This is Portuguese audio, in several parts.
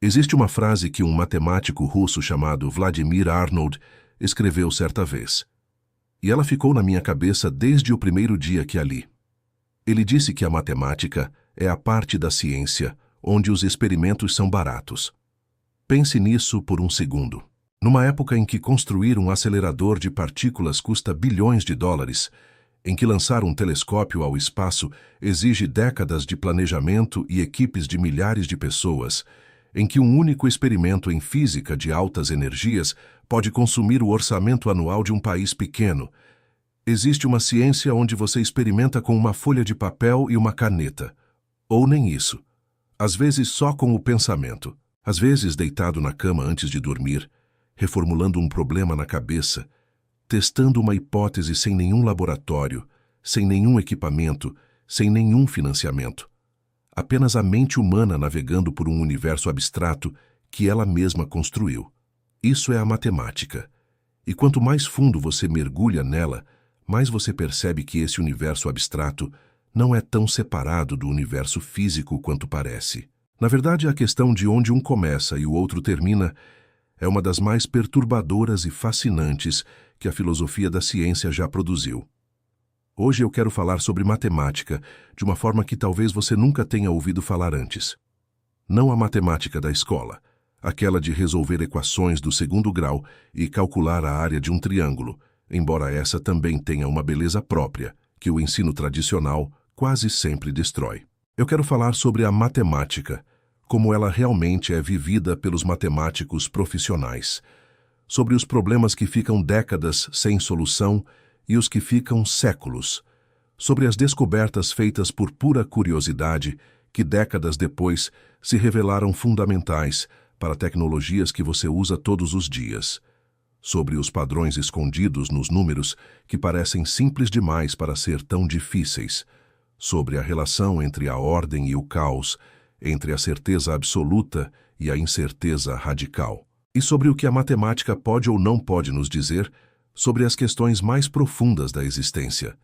Existe uma frase que um matemático russo chamado Vladimir Arnold escreveu certa vez. E ela ficou na minha cabeça desde o primeiro dia que a li. Ele disse que a matemática é a parte da ciência onde os experimentos são baratos. Pense nisso por um segundo. Numa época em que construir um acelerador de partículas custa bilhões de dólares, em que lançar um telescópio ao espaço exige décadas de planejamento e equipes de milhares de pessoas, em que um único experimento em física de altas energias pode consumir o orçamento anual de um país pequeno, existe uma ciência onde você experimenta com uma folha de papel e uma caneta. Ou nem isso. Às vezes só com o pensamento. Às vezes deitado na cama antes de dormir, reformulando um problema na cabeça, testando uma hipótese sem nenhum laboratório, sem nenhum equipamento, sem nenhum financiamento. Apenas a mente humana navegando por um universo abstrato que ela mesma construiu. Isso é a matemática. E quanto mais fundo você mergulha nela, mais você percebe que esse universo abstrato não é tão separado do universo físico quanto parece. Na verdade, a questão de onde um começa e o outro termina é uma das mais perturbadoras e fascinantes que a filosofia da ciência já produziu. Hoje eu quero falar sobre matemática de uma forma que talvez você nunca tenha ouvido falar antes. Não a matemática da escola, aquela de resolver equações do segundo grau e calcular a área de um triângulo, embora essa também tenha uma beleza própria, que o ensino tradicional quase sempre destrói. Eu quero falar sobre a matemática, como ela realmente é vivida pelos matemáticos profissionais, sobre os problemas que ficam décadas sem solução e os que ficam séculos, sobre as descobertas feitas por pura curiosidade que décadas depois se revelaram fundamentais para tecnologias que você usa todos os dias, sobre os padrões escondidos nos números que parecem simples demais para ser tão difíceis, sobre a relação entre a ordem e o caos, entre a certeza absoluta e a incerteza radical, e sobre o que a matemática pode ou não pode nos dizer sobre as questões mais profundas da existência,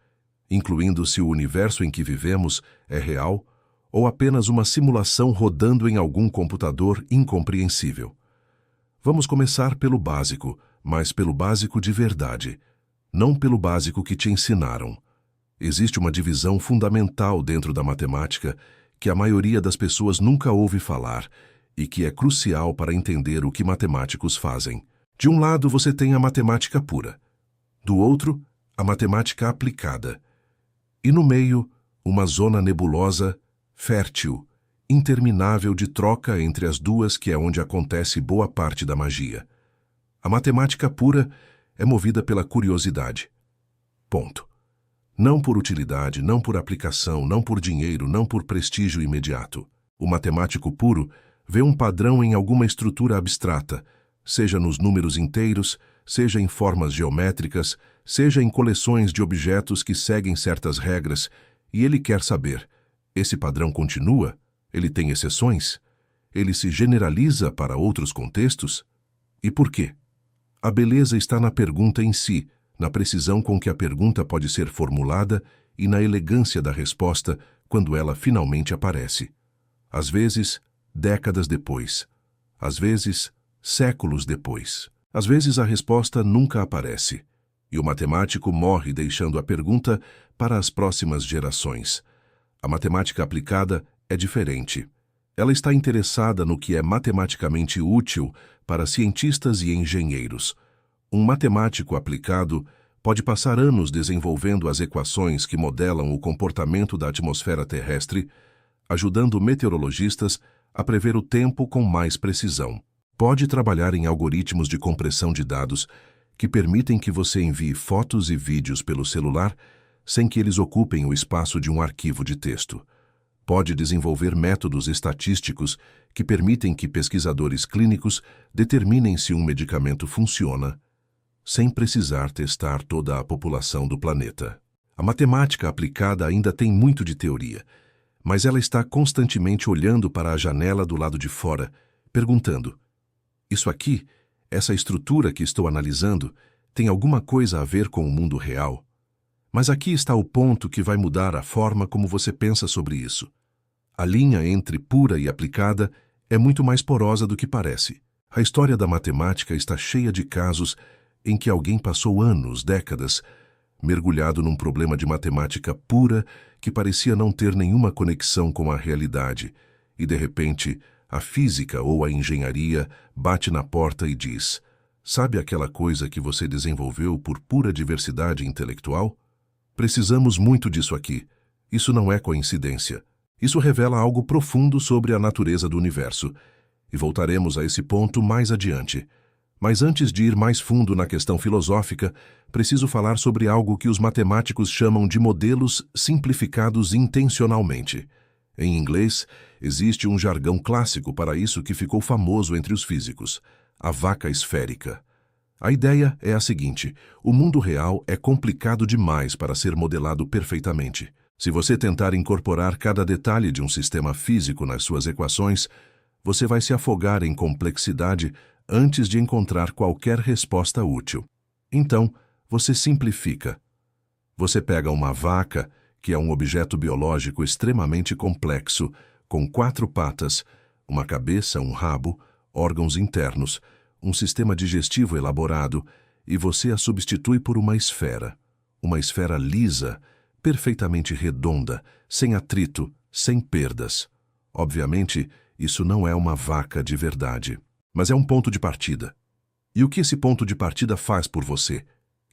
incluindo se o universo em que vivemos é real ou apenas uma simulação rodando em algum computador incompreensível. Vamos começar pelo básico, mas pelo básico de verdade, não pelo básico que te ensinaram. Existe uma divisão fundamental dentro da matemática que a maioria das pessoas nunca ouve falar e que é crucial para entender o que matemáticos fazem. De um lado você tem a matemática pura, do outro, a matemática aplicada, e no meio, uma zona nebulosa, fértil, interminável de troca entre as duas que é onde acontece boa parte da magia. A matemática pura é movida pela curiosidade. Ponto. Não por utilidade, não por aplicação, não por dinheiro, não por prestígio imediato. O matemático puro vê um padrão em alguma estrutura abstrata, seja nos números inteiros, seja em formas geométricas, seja em coleções de objetos que seguem certas regras, e ele quer saber, esse padrão continua? Ele tem exceções? Ele se generaliza para outros contextos? E por quê? A beleza está na pergunta em si, na precisão com que a pergunta pode ser formulada e na elegância da resposta quando ela finalmente aparece. Às vezes, décadas depois. Às vezes, séculos depois. Às vezes a resposta nunca aparece, e o matemático morre deixando a pergunta para as próximas gerações. A matemática aplicada é diferente. Ela está interessada no que é matematicamente útil para cientistas e engenheiros. Um matemático aplicado pode passar anos desenvolvendo as equações que modelam o comportamento da atmosfera terrestre, ajudando meteorologistas a prever o tempo com mais precisão. Pode trabalhar em algoritmos de compressão de dados que permitem que você envie fotos e vídeos pelo celular sem que eles ocupem o espaço de um arquivo de texto. Pode desenvolver métodos estatísticos que permitem que pesquisadores clínicos determinem se um medicamento funciona, sem precisar testar toda a população do planeta. A matemática aplicada ainda tem muito de teoria, mas ela está constantemente olhando para a janela do lado de fora, perguntando: isso aqui, essa estrutura que estou analisando, tem alguma coisa a ver com o mundo real? Mas aqui está o ponto que vai mudar a forma como você pensa sobre isso. A linha entre pura e aplicada É muito mais porosa do que parece. A história da matemática está cheia de casos em que alguém passou anos, décadas, mergulhado num problema de matemática pura que parecia não ter nenhuma conexão com a realidade, e de repente a física ou a engenharia bate na porta e diz: sabe aquela coisa que você desenvolveu por pura diversidade intelectual? Precisamos muito disso aqui. Isso não é coincidência. Isso revela algo profundo sobre a natureza do universo, e voltaremos a esse ponto mais adiante. Mas antes de ir mais fundo na questão filosófica, preciso falar sobre algo que os matemáticos chamam de modelos simplificados intencionalmente. Em inglês, existe um jargão clássico para isso que ficou famoso entre os físicos: a vaca esférica. A ideia é a seguinte: o mundo real é complicado demais para ser modelado perfeitamente. Se você tentar incorporar cada detalhe de um sistema físico nas suas equações, você vai se afogar em complexidade antes de encontrar qualquer resposta útil. Então, você simplifica. Você pega uma vaca, que é um objeto biológico extremamente complexo, com 4 patas, uma cabeça, um rabo, órgãos internos, um sistema digestivo elaborado, e você a substitui por uma esfera lisa, perfeitamente redonda, sem atrito, sem perdas. Obviamente, isso não é uma vaca de verdade, mas é um ponto de partida. E o que esse ponto de partida faz por você?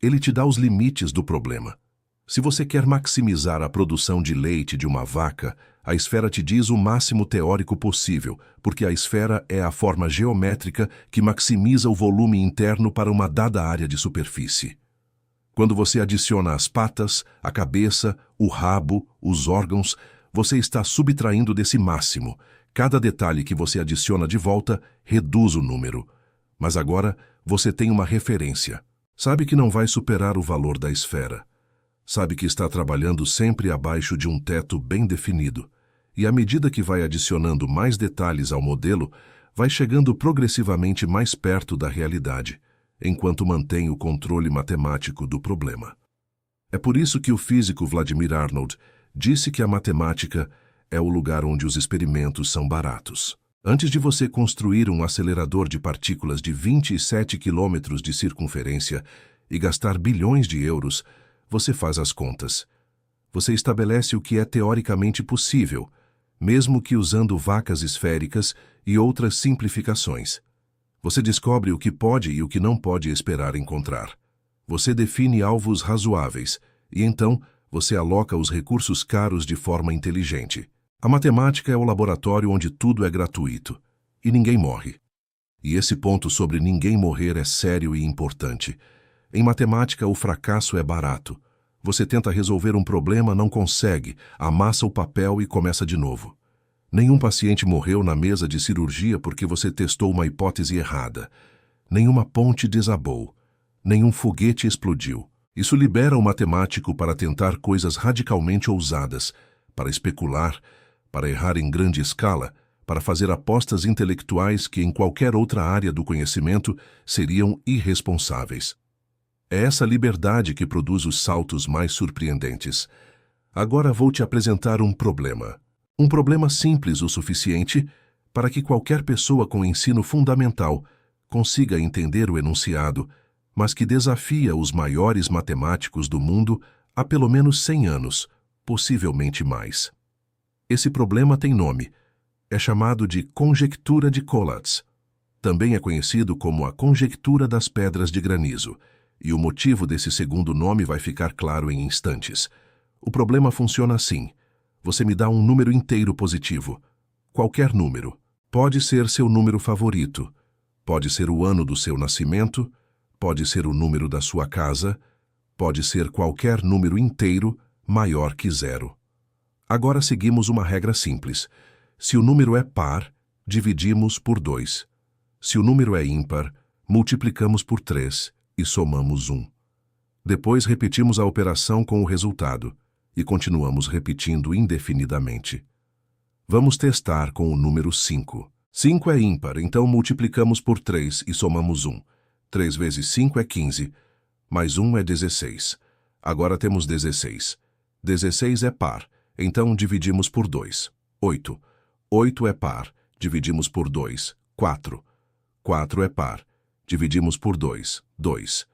Ele te dá os limites do problema. Se você quer maximizar a produção de leite de uma vaca, a esfera te diz o máximo teórico possível, porque a esfera é a forma geométrica que maximiza o volume interno para uma dada área de superfície. Quando você adiciona as patas, a cabeça, o rabo, os órgãos, você está subtraindo desse máximo. Cada detalhe que você adiciona de volta reduz o número. Mas agora você tem uma referência. Sabe que não vai superar o valor da esfera. Sabe que está trabalhando sempre abaixo de um teto bem definido. E à medida que vai adicionando mais detalhes ao modelo, vai chegando progressivamente mais perto da realidade, enquanto mantém o controle matemático do problema. É por isso que o físico Vladimir Arnold disse que a matemática é o lugar onde os experimentos são baratos. Antes de você construir um acelerador de partículas de 27 quilômetros de circunferência e gastar bilhões de euros, você faz as contas. Você estabelece o que é teoricamente possível, mesmo que usando vacas esféricas e outras simplificações. Você descobre o que pode e o que não pode esperar encontrar. Você define alvos razoáveis e então você aloca os recursos caros de forma inteligente. A matemática é o laboratório onde tudo é gratuito e ninguém morre. E esse ponto sobre ninguém morrer é sério e importante. Em matemática, o fracasso é barato. Você tenta resolver um problema, não consegue, amassa o papel e começa de novo. Nenhum paciente morreu na mesa de cirurgia porque você testou uma hipótese errada. Nenhuma ponte desabou. Nenhum foguete explodiu. Isso libera o matemático para tentar coisas radicalmente ousadas, para especular, para errar em grande escala, para fazer apostas intelectuais que em qualquer outra área do conhecimento seriam irresponsáveis. É essa liberdade que produz os saltos mais surpreendentes. Agora vou te apresentar um problema. Um problema simples o suficiente para que qualquer pessoa com ensino fundamental consiga entender o enunciado, mas que desafia os maiores matemáticos do mundo há pelo menos 100 anos, possivelmente mais. Esse problema tem nome. É chamado de conjectura de Collatz. Também é conhecido como a conjectura das pedras de granizo, e o motivo desse segundo nome vai ficar claro em instantes. O problema funciona assim. Você me dá um número inteiro positivo. Qualquer número. Pode ser seu número favorito. Pode ser o ano do seu nascimento. Pode ser o número da sua casa. Pode ser qualquer número inteiro maior que 0. Agora seguimos uma regra simples. Se o número é par, dividimos por 2. Se o número é ímpar, multiplicamos por 3 e somamos 1. Depois repetimos a operação com o resultado e continuamos repetindo indefinidamente. Vamos testar com o número 5. 5 é ímpar, então multiplicamos por 3 e somamos 1. 3 vezes 5 é 15, mais 1 é 16. Agora temos 16. 16 é par, então dividimos por 2. 8. 8 é par, dividimos por 2, 4. 4 é par, dividimos por 2, 2.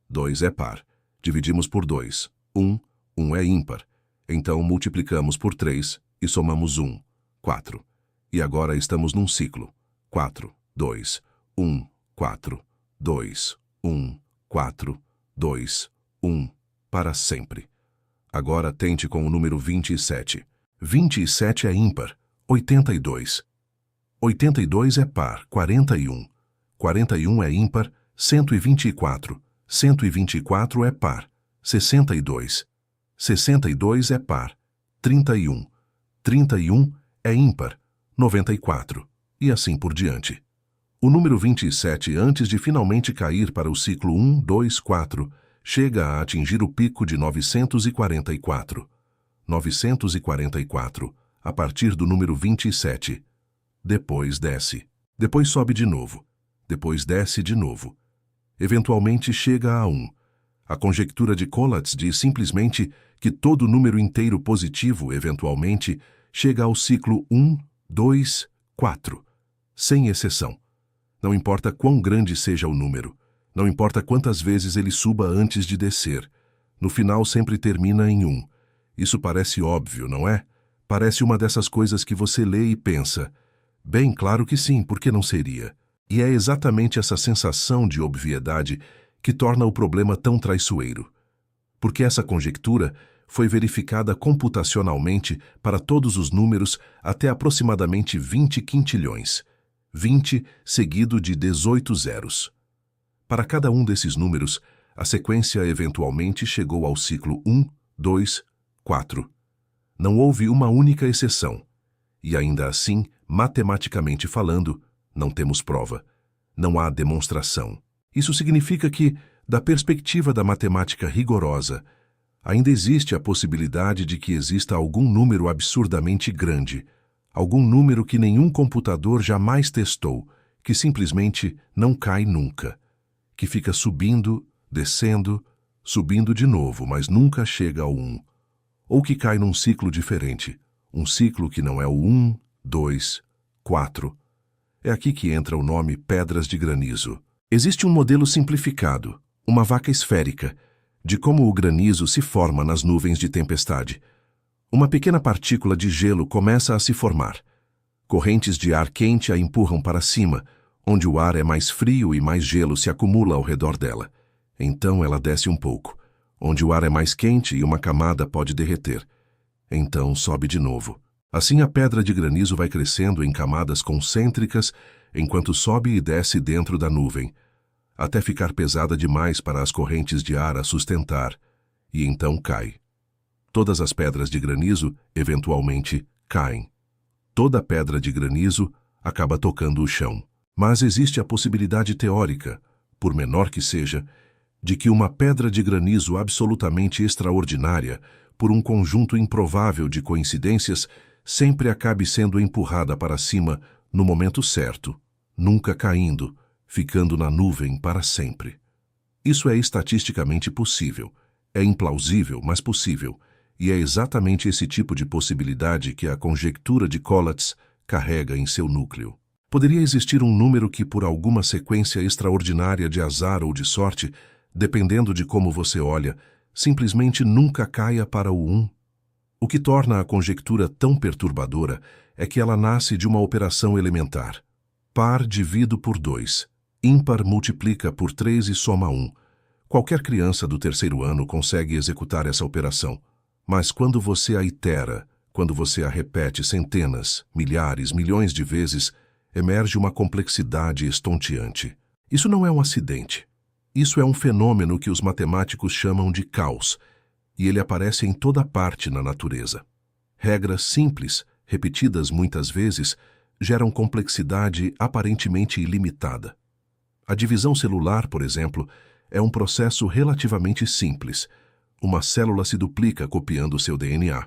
2 é par, dividimos por 2, 1. 1 é ímpar. Então multiplicamos por 3 e somamos 1, 4. E agora estamos num ciclo. 4, 2, 1, 4, 2, 1, 4, 2, 1, para sempre. Agora tente com o número 27. 27 é ímpar, 82. 82 é par, 41. 41 é ímpar, 124. 124 é par, 62. 62 é par, 31. 31 é ímpar, 94. E assim por diante. O número 27, antes de finalmente cair para o ciclo 1, 2, 4, chega a atingir o pico de 944. 944, a partir do número 27. Depois desce. Depois sobe de novo. Depois desce de novo. Eventualmente chega a 1. A conjectura de Collatz diz simplesmente que todo número inteiro positivo, eventualmente, chega ao ciclo 1, 2, 4. Sem exceção. Não importa quão grande seja o número. Não importa quantas vezes ele suba antes de descer. No final sempre termina em 1. Isso parece óbvio, não é? Parece uma dessas coisas que você lê e pensa. Bem, claro que sim, por que não seria? E é exatamente essa sensação de obviedade que torna o problema tão traiçoeiro. Porque essa conjectura foi verificada computacionalmente para todos os números até aproximadamente 20 quintilhões. 20 seguido de 18 zeros. Para cada um desses números, a sequência eventualmente chegou ao ciclo 1, 2, 4. Não houve uma única exceção. E ainda assim, matematicamente falando, não temos prova. Não há demonstração. Isso significa que, da perspectiva da matemática rigorosa, ainda existe a possibilidade de que exista algum número absurdamente grande, algum número que nenhum computador jamais testou, que simplesmente não cai nunca, que fica subindo, descendo, subindo de novo, mas nunca chega ao 1, ou que cai num ciclo diferente, um ciclo que não é o 1, 2, 4. É aqui que entra o nome pedras de granizo. Existe um modelo simplificado, uma vaca esférica, de como o granizo se forma nas nuvens de tempestade. Uma pequena partícula de gelo começa a se formar. Correntes de ar quente a empurram para cima, onde o ar é mais frio e mais gelo se acumula ao redor dela. Então ela desce um pouco, onde o ar é mais quente e uma camada pode derreter. Então sobe de novo. Assim a pedra de granizo vai crescendo em camadas concêntricas enquanto sobe e desce dentro da nuvem, até ficar pesada demais para as correntes de ar a sustentar, e então cai. Todas as pedras de granizo, eventualmente, caem. Toda pedra de granizo acaba tocando o chão. Mas existe a possibilidade teórica, por menor que seja, de que uma pedra de granizo absolutamente extraordinária, por um conjunto improvável de coincidências, sempre acabe sendo empurrada para cima no momento certo, nunca caindo, ficando na nuvem para sempre. Isso é estatisticamente possível. É implausível, mas possível. E é exatamente esse tipo de possibilidade que a conjectura de Collatz carrega em seu núcleo. Poderia existir um número que, por alguma sequência extraordinária de azar ou de sorte, dependendo de como você olha, simplesmente nunca caia para o 1. O que torna a conjectura tão perturbadora é que ela nasce de uma operação elementar. Par divido por 2. Ímpar multiplica por 3 e soma 1. Qualquer criança do terceiro ano consegue executar essa operação. Mas quando você a itera, quando você a repete centenas, milhares, milhões de vezes, emerge uma complexidade estonteante. Isso não é um acidente. Isso é um fenômeno que os matemáticos chamam de caos, e ele aparece em toda parte na natureza. Regras simples, repetidas muitas vezes, geram complexidade aparentemente ilimitada. A divisão celular, por exemplo, é um processo relativamente simples. Uma célula se duplica copiando seu DNA.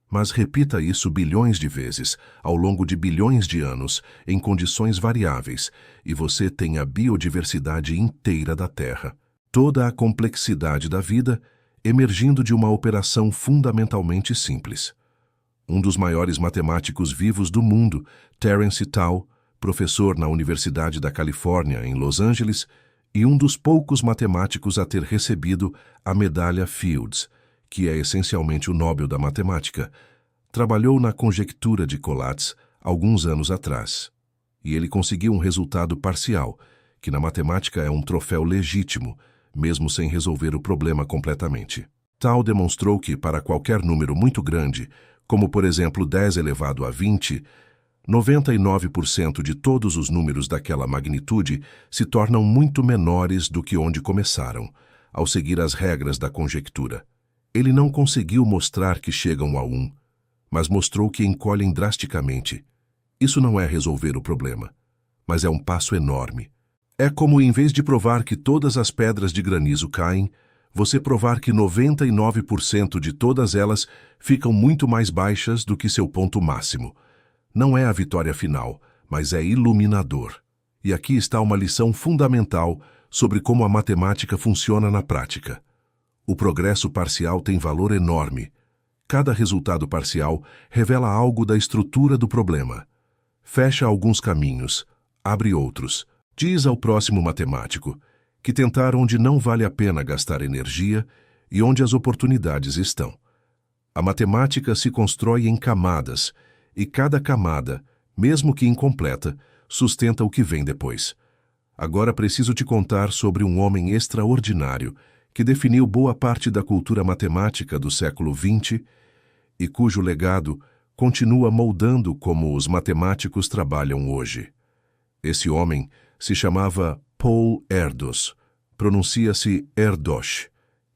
Mas repita isso bilhões de vezes, ao longo de bilhões de anos, em condições variáveis, e você tem a biodiversidade inteira da Terra. Toda a complexidade da vida emergindo de uma operação fundamentalmente simples. Um dos maiores matemáticos vivos do mundo, Terence Tao, professor na Universidade da Califórnia, em Los Angeles, e um dos poucos matemáticos a ter recebido a medalha Fields, que é essencialmente o Nobel da Matemática, trabalhou na conjectura de Collatz alguns anos atrás. E ele conseguiu um resultado parcial, que na matemática é um troféu legítimo, mesmo sem resolver o problema completamente. Tao demonstrou que, para qualquer número muito grande, como por exemplo 10 elevado a 20, 99% de todos os números daquela magnitude se tornam muito menores do que onde começaram, ao seguir as regras da conjectura. Ele não conseguiu mostrar que chegam a 1, mas mostrou que encolhem drasticamente. Isso não é resolver o problema, mas é um passo enorme. É como, em vez de provar que todas as pedras de granizo caem, você provar que 99% de todas elas ficam muito mais baixas do que seu ponto máximo. Não é a vitória final, mas é iluminador. E aqui está uma lição fundamental sobre como a matemática funciona na prática. O progresso parcial tem valor enorme. Cada resultado parcial revela algo da estrutura do problema. Fecha alguns caminhos, abre outros. Diz ao próximo matemático que tentar onde não vale a pena gastar energia e onde as oportunidades estão. A matemática se constrói em camadas, e cada camada, mesmo que incompleta, sustenta o que vem depois. Agora preciso te contar sobre um homem extraordinário que definiu boa parte da cultura matemática do século XX e cujo legado continua moldando como os matemáticos trabalham hoje. Esse homem se chamava Paul Erdős, pronuncia-se Erdős,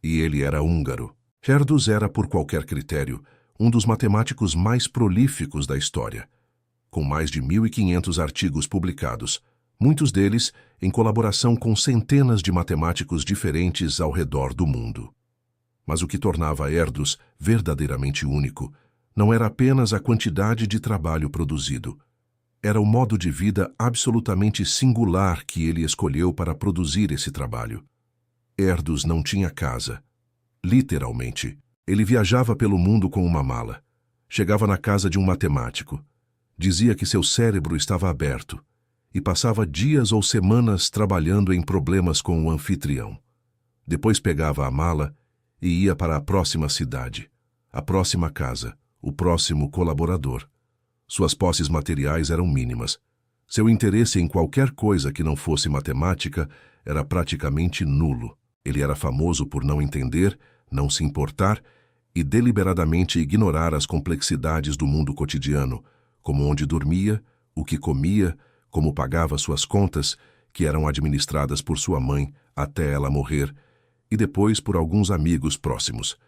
e ele era húngaro. Erdős era, por qualquer critério, um dos matemáticos mais prolíficos da história, com mais de 1.500 artigos publicados, muitos deles em colaboração com centenas de matemáticos diferentes ao redor do mundo. Mas o que tornava Erdős verdadeiramente único não era apenas a quantidade de trabalho produzido. Era o modo de vida absolutamente singular que ele escolheu para produzir esse trabalho. Erdős não tinha casa. Literalmente, ele viajava pelo mundo com uma mala. Chegava na casa de um matemático. Dizia que seu cérebro estava aberto e passava dias ou semanas trabalhando em problemas com o anfitrião. Depois pegava a mala e ia para a próxima cidade, a próxima casa, o próximo colaborador. Suas posses materiais eram mínimas. Seu interesse em qualquer coisa que não fosse matemática era praticamente nulo. Ele era famoso por não entender, não se importar e deliberadamente ignorar as complexidades do mundo cotidiano, como onde dormia, o que comia, como pagava suas contas, que eram administradas por sua mãe até ela morrer, e depois por alguns amigos próximos.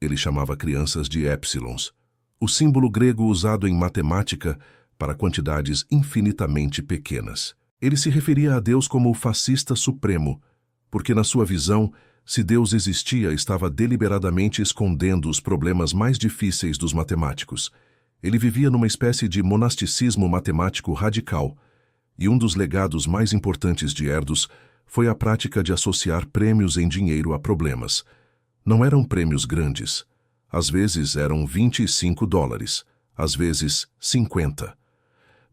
Ele chamava crianças de épsilons, o símbolo grego usado em matemática para quantidades infinitamente pequenas. Ele se referia a Deus como o fascista supremo, porque na sua visão, se Deus existia, estava deliberadamente escondendo os problemas mais difíceis dos matemáticos. Ele vivia numa espécie de monasticismo matemático radical, e um dos legados mais importantes de Erdős foi a prática de associar prêmios em dinheiro a problemas. Não eram prêmios grandes. Às vezes eram $25, às vezes 50.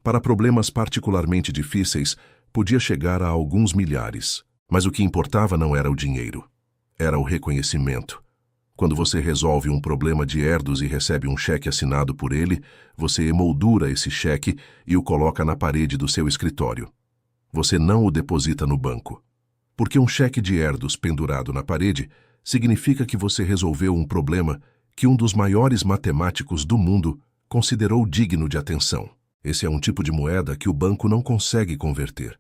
Para problemas particularmente difíceis, podia chegar a alguns milhares. Mas o que importava não era o dinheiro, era o reconhecimento. Quando você resolve um problema de Erdős e recebe um cheque assinado por ele, você emoldura esse cheque e o coloca na parede do seu escritório. Você não o deposita no banco. Porque um cheque de Erdős pendurado na parede significa que você resolveu um problema que um dos maiores matemáticos do mundo considerou digno de atenção. Esse é um tipo de moeda que o banco não consegue converter.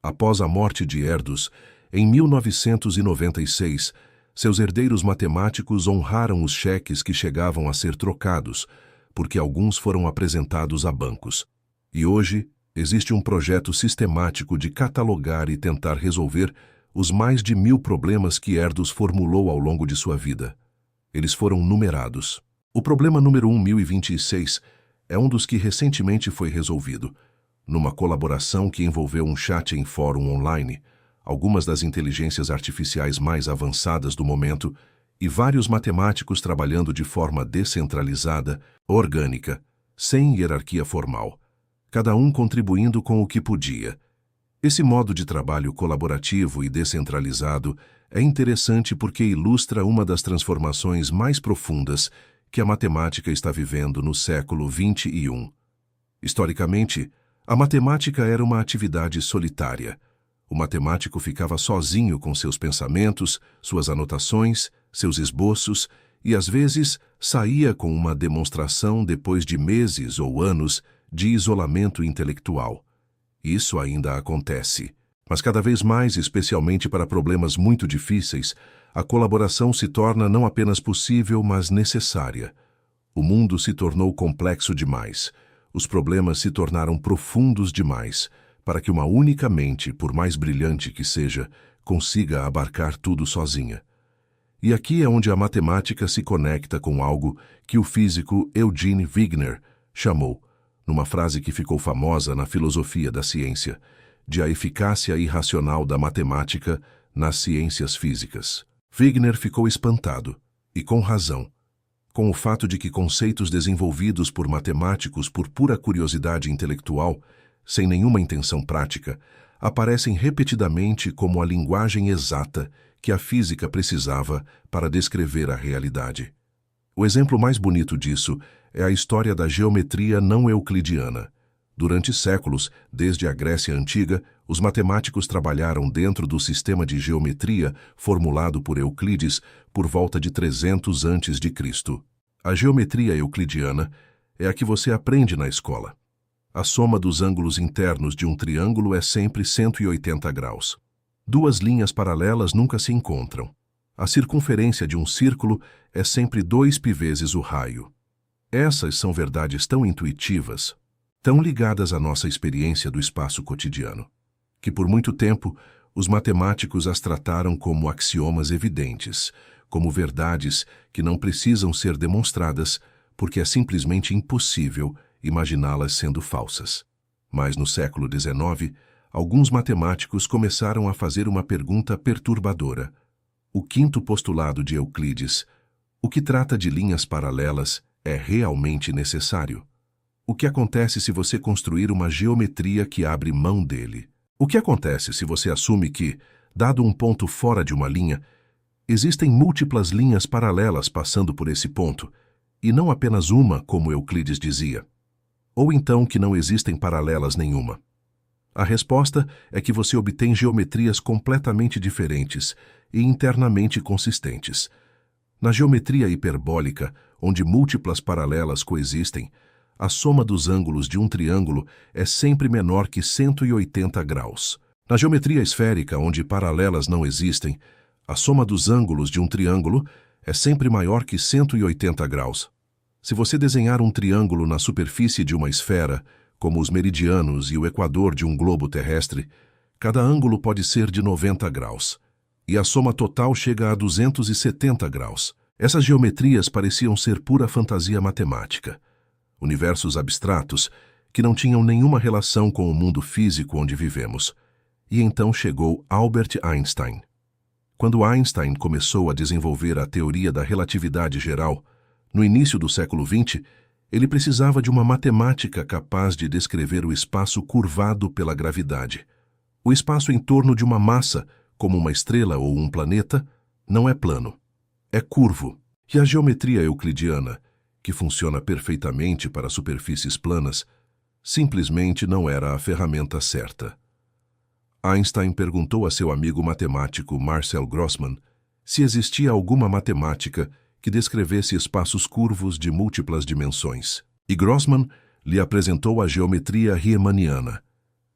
Após a morte de Erdős, em 1996, seus herdeiros matemáticos honraram os cheques que chegavam a ser trocados, porque alguns foram apresentados a bancos. E hoje, existe um projeto sistemático de catalogar e tentar resolver os mais de 1.000 problemas que Erdős formulou ao longo de sua vida. Eles foram numerados. O problema número 1026 é um dos que recentemente foi resolvido, numa colaboração que envolveu um chat em fórum online, algumas das inteligências artificiais mais avançadas do momento e vários matemáticos trabalhando de forma descentralizada, orgânica, sem hierarquia formal, cada um contribuindo com o que podia. Esse modo de trabalho colaborativo e descentralizado é interessante porque ilustra uma das transformações mais profundas que a matemática está vivendo no século XXI. Historicamente, a matemática era uma atividade solitária. O matemático ficava sozinho com seus pensamentos, suas anotações, seus esboços e, às vezes, saía com uma demonstração depois de meses ou anos de isolamento intelectual. Isso ainda acontece, mas cada vez mais, especialmente para problemas muito difíceis, a colaboração se torna não apenas possível, mas necessária. O mundo se tornou complexo demais. Os problemas se tornaram profundos demais para que uma única mente, por mais brilhante que seja, consiga abarcar tudo sozinha. E aqui é onde a matemática se conecta com algo que o físico Eugene Wigner chamou, numa frase que ficou famosa na filosofia da ciência, de a eficácia irracional da matemática nas ciências físicas. Wigner ficou espantado, e com razão, com o fato de que conceitos desenvolvidos por matemáticos por pura curiosidade intelectual, sem nenhuma intenção prática, aparecem repetidamente como a linguagem exata que a física precisava para descrever a realidade. O exemplo mais bonito disso é a história da geometria não euclidiana. Durante séculos, desde a Grécia Antiga, os matemáticos trabalharam dentro do sistema de geometria formulado por Euclides por volta de 300 a.C. A geometria euclidiana é a que você aprende na escola. A soma dos ângulos internos de um triângulo é sempre 180 graus. Duas linhas paralelas nunca se encontram. A circunferência de um círculo é sempre 2π vezes o raio. Essas são verdades tão intuitivas, tão ligadas à nossa experiência do espaço cotidiano, que por muito tempo os matemáticos as trataram como axiomas evidentes, como verdades que não precisam ser demonstradas porque é simplesmente impossível imaginá-las sendo falsas. Mas no século XIX, alguns matemáticos começaram a fazer uma pergunta perturbadora. O quinto postulado de Euclides, o que trata de linhas paralelas, é realmente necessário? O que acontece se você construir uma geometria que abre mão dele? O que acontece se você assume que, dado um ponto fora de uma linha, existem múltiplas linhas paralelas passando por esse ponto, e não apenas uma, como Euclides dizia? Ou então que não existem paralelas nenhuma? A resposta é que você obtém geometrias completamente diferentes e internamente consistentes. Na geometria hiperbólica, onde múltiplas paralelas coexistem, a soma dos ângulos de um triângulo é sempre menor que 180 graus. Na geometria esférica, onde paralelas não existem, a soma dos ângulos de um triângulo é sempre maior que 180 graus. Se você desenhar um triângulo na superfície de uma esfera, como os meridianos e o equador de um globo terrestre, cada ângulo pode ser de 90 graus, e a soma total chega a 270 graus. Essas geometrias pareciam ser pura fantasia matemática, universos abstratos que não tinham nenhuma relação com o mundo físico onde vivemos. E então chegou Albert Einstein. Quando Einstein começou a desenvolver a teoria da relatividade geral, no início do século XX, ele precisava de uma matemática capaz de descrever o espaço curvado pela gravidade. O espaço em torno de uma massa, como uma estrela ou um planeta, não é plano, é curvo. E a geometria euclidiana, que funciona perfeitamente para superfícies planas, simplesmente não era a ferramenta certa. Einstein perguntou a seu amigo matemático Marcel Grossmann se existia alguma matemática que descrevesse espaços curvos de múltiplas dimensões. E Grossmann lhe apresentou a geometria riemanniana,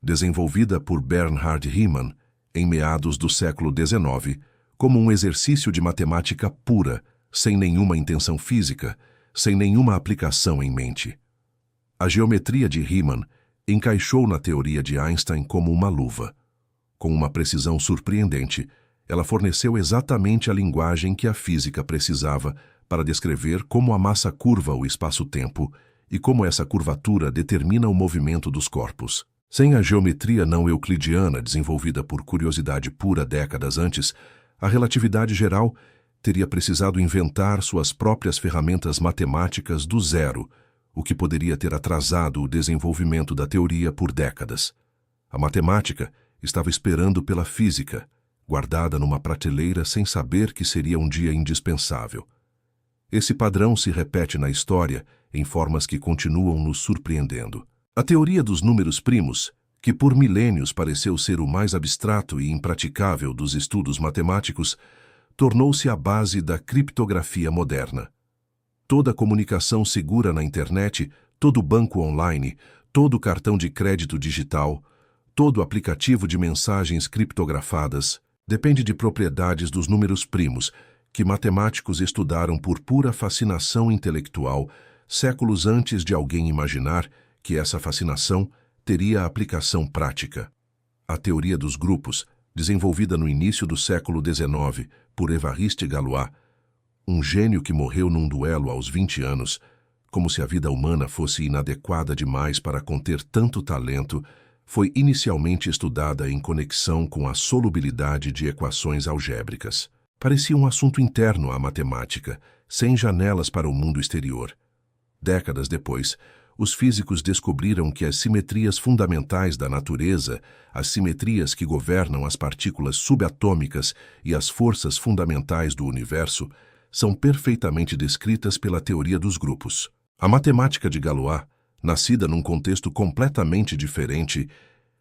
desenvolvida por Bernhard Riemann em meados do século XIX, como um exercício de matemática pura, sem nenhuma intenção física, sem nenhuma aplicação em mente. A geometria de Riemann encaixou na teoria de Einstein como uma luva. Com uma precisão surpreendente, ela forneceu exatamente a linguagem que a física precisava para descrever como a massa curva o espaço-tempo e como essa curvatura determina o movimento dos corpos. Sem a geometria não euclidiana desenvolvida por curiosidade pura décadas antes, a relatividade geral teria precisado inventar suas próprias ferramentas matemáticas do zero, o que poderia ter atrasado o desenvolvimento da teoria por décadas. A matemática estava esperando pela física, guardada numa prateleira sem saber que seria um dia indispensável. Esse padrão se repete na história em formas que continuam nos surpreendendo. A teoria dos números primos, que por milênios pareceu ser o mais abstrato e impraticável dos estudos matemáticos, tornou-se a base da criptografia moderna. Toda comunicação segura na internet, todo banco online, todo cartão de crédito digital, todo aplicativo de mensagens criptografadas, depende de propriedades dos números primos, que matemáticos estudaram por pura fascinação intelectual, séculos antes de alguém imaginar que essa fascinação teria aplicação prática. A teoria dos grupos, desenvolvida no início do século XIX por Évariste Galois, um gênio que morreu num duelo aos 20 anos, como se a vida humana fosse inadequada demais para conter tanto talento, foi inicialmente estudada em conexão com a solubilidade de equações algébricas. Parecia um assunto interno à matemática, sem janelas para o mundo exterior. Décadas depois, os físicos descobriram que as simetrias fundamentais da natureza, as simetrias que governam as partículas subatômicas e as forças fundamentais do universo, são perfeitamente descritas pela teoria dos grupos. A matemática de Galois, nascida num contexto completamente diferente,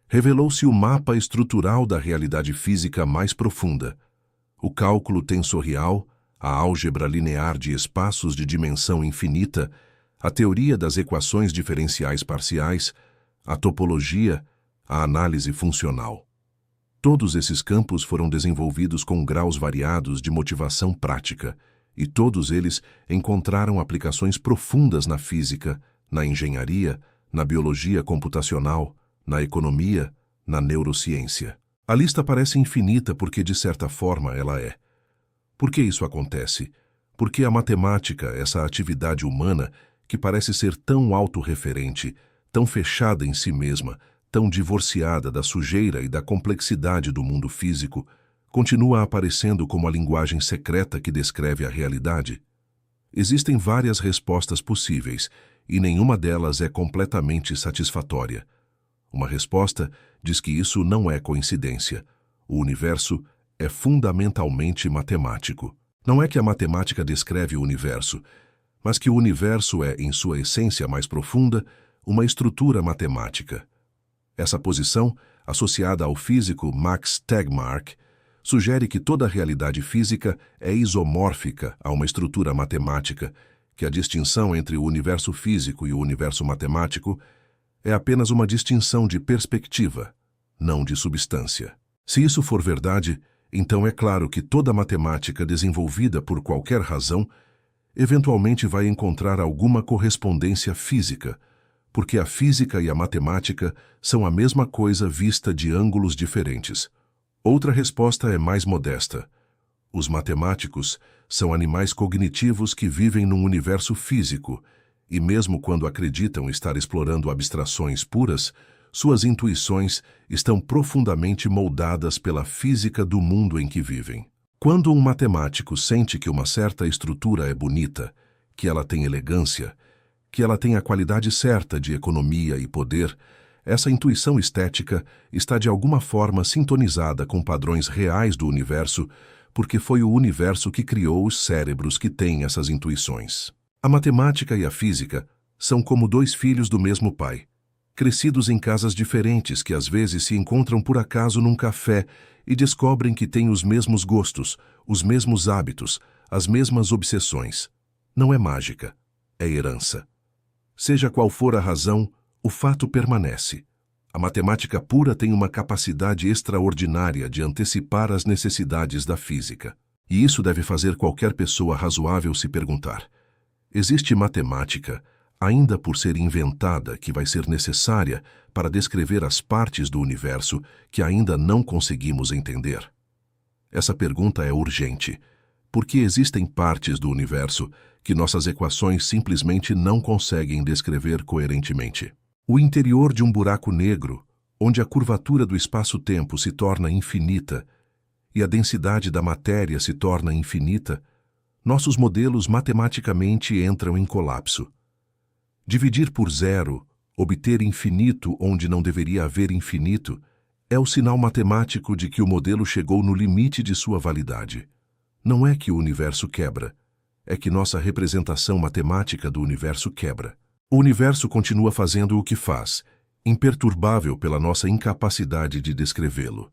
revelou-se o mapa estrutural da realidade física mais profunda. O cálculo tensorial, a álgebra linear de espaços de dimensão infinita, a teoria das equações diferenciais parciais, a topologia, a análise funcional. Todos esses campos foram desenvolvidos com graus variados de motivação prática, e todos eles encontraram aplicações profundas na física, na engenharia, na biologia computacional, na economia, na neurociência. A lista parece infinita porque, de certa forma, ela é. Por que isso acontece? Porque a matemática, essa atividade humana, que parece ser tão autorreferente, tão fechada em si mesma, tão divorciada da sujeira e da complexidade do mundo físico, continua aparecendo como a linguagem secreta que descreve a realidade? Existem várias respostas possíveis, e nenhuma delas é completamente satisfatória. Uma resposta diz que isso não é coincidência. O universo é fundamentalmente matemático. Não é que a matemática descreve o universo, mas que o universo é, em sua essência mais profunda, uma estrutura matemática. Essa posição, associada ao físico Max Tegmark, sugere que toda a realidade física é isomórfica a uma estrutura matemática, que a distinção entre o universo físico e o universo matemático é apenas uma distinção de perspectiva, não de substância. Se isso for verdade, então é claro que toda matemática desenvolvida por qualquer razão eventualmente vai encontrar alguma correspondência física, porque a física e a matemática são a mesma coisa vista de ângulos diferentes. Outra resposta é mais modesta. Os matemáticos são animais cognitivos que vivem num universo físico, e mesmo quando acreditam estar explorando abstrações puras, suas intuições estão profundamente moldadas pela física do mundo em que vivem. Quando um matemático sente que uma certa estrutura é bonita, que ela tem elegância, que ela tem a qualidade certa de economia e poder, essa intuição estética está de alguma forma sintonizada com padrões reais do universo, porque foi o universo que criou os cérebros que têm essas intuições. A matemática e a física são como dois filhos do mesmo pai, crescidos em casas diferentes que às vezes se encontram por acaso num café e descobrem que têm os mesmos gostos, os mesmos hábitos, as mesmas obsessões. Não é mágica, é herança. Seja qual for a razão, o fato permanece. A matemática pura tem uma capacidade extraordinária de antecipar as necessidades da física. E isso deve fazer qualquer pessoa razoável se perguntar: existe matemática, ainda por ser inventada, que vai ser necessária para descrever as partes do universo que ainda não conseguimos entender? Essa pergunta é urgente, porque existem partes do universo que nossas equações simplesmente não conseguem descrever coerentemente. O interior de um buraco negro, onde a curvatura do espaço-tempo se torna infinita e a densidade da matéria se torna infinita, nossos modelos matematicamente entram em colapso. Dividir por zero, obter infinito onde não deveria haver infinito, é o sinal matemático de que o modelo chegou no limite de sua validade. Não é que o universo quebra, é que nossa representação matemática do universo quebra. O universo continua fazendo o que faz, imperturbável pela nossa incapacidade de descrevê-lo.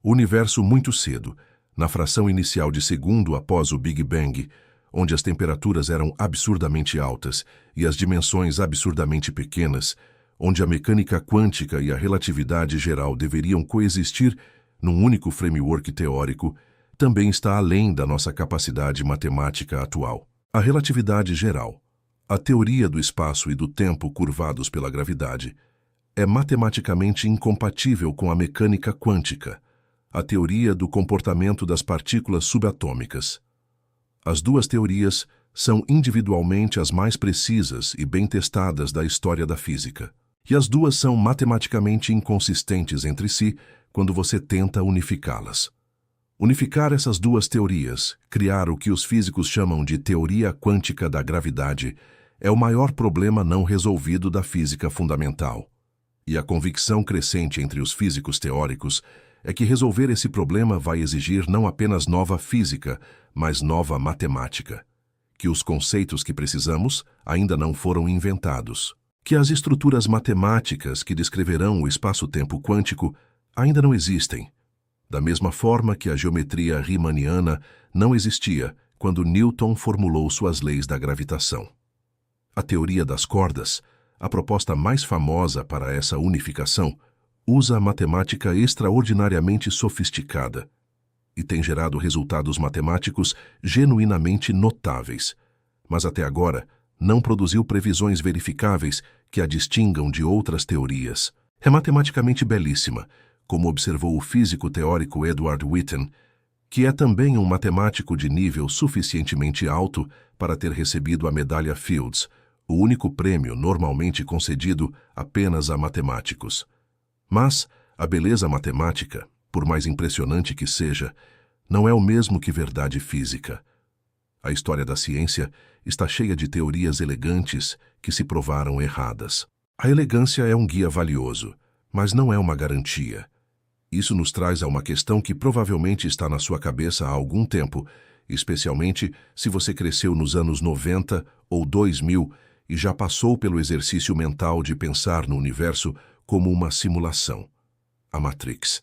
O universo muito cedo, na fração inicial de segundo após o Big Bang, onde as temperaturas eram absurdamente altas e as dimensões absurdamente pequenas, onde a mecânica quântica e a relatividade geral deveriam coexistir num único framework teórico, também está além da nossa capacidade matemática atual. A relatividade geral, a teoria do espaço e do tempo curvados pela gravidade, é matematicamente incompatível com a mecânica quântica, a teoria do comportamento das partículas subatômicas. As duas teorias são individualmente as mais precisas e bem testadas da história da física. E as duas são matematicamente inconsistentes entre si quando você tenta unificá-las. Unificar essas duas teorias, criar o que os físicos chamam de teoria quântica da gravidade, é o maior problema não resolvido da física fundamental. E a convicção crescente entre os físicos teóricos é que resolver esse problema vai exigir não apenas nova física, mas nova matemática. Que os conceitos que precisamos ainda não foram inventados. Que as estruturas matemáticas que descreverão o espaço-tempo quântico ainda não existem. Da mesma forma que a geometria riemanniana não existia quando Newton formulou suas leis da gravitação. A teoria das cordas, a proposta mais famosa para essa unificação, usa a matemática extraordinariamente sofisticada e tem gerado resultados matemáticos genuinamente notáveis, mas até agora não produziu previsões verificáveis que a distingam de outras teorias. É matematicamente belíssima, como observou o físico teórico Edward Witten, que é também um matemático de nível suficientemente alto para ter recebido a medalha Fields, o único prêmio normalmente concedido apenas a matemáticos. Mas a beleza matemática, por mais impressionante que seja, não é o mesmo que verdade física. A história da ciência está cheia de teorias elegantes que se provaram erradas. A elegância é um guia valioso, mas não é uma garantia. Isso nos traz a uma questão que provavelmente está na sua cabeça há algum tempo, especialmente se você cresceu nos anos 90 ou 2000 e já passou pelo exercício mental de pensar no universo como uma simulação. A Matrix.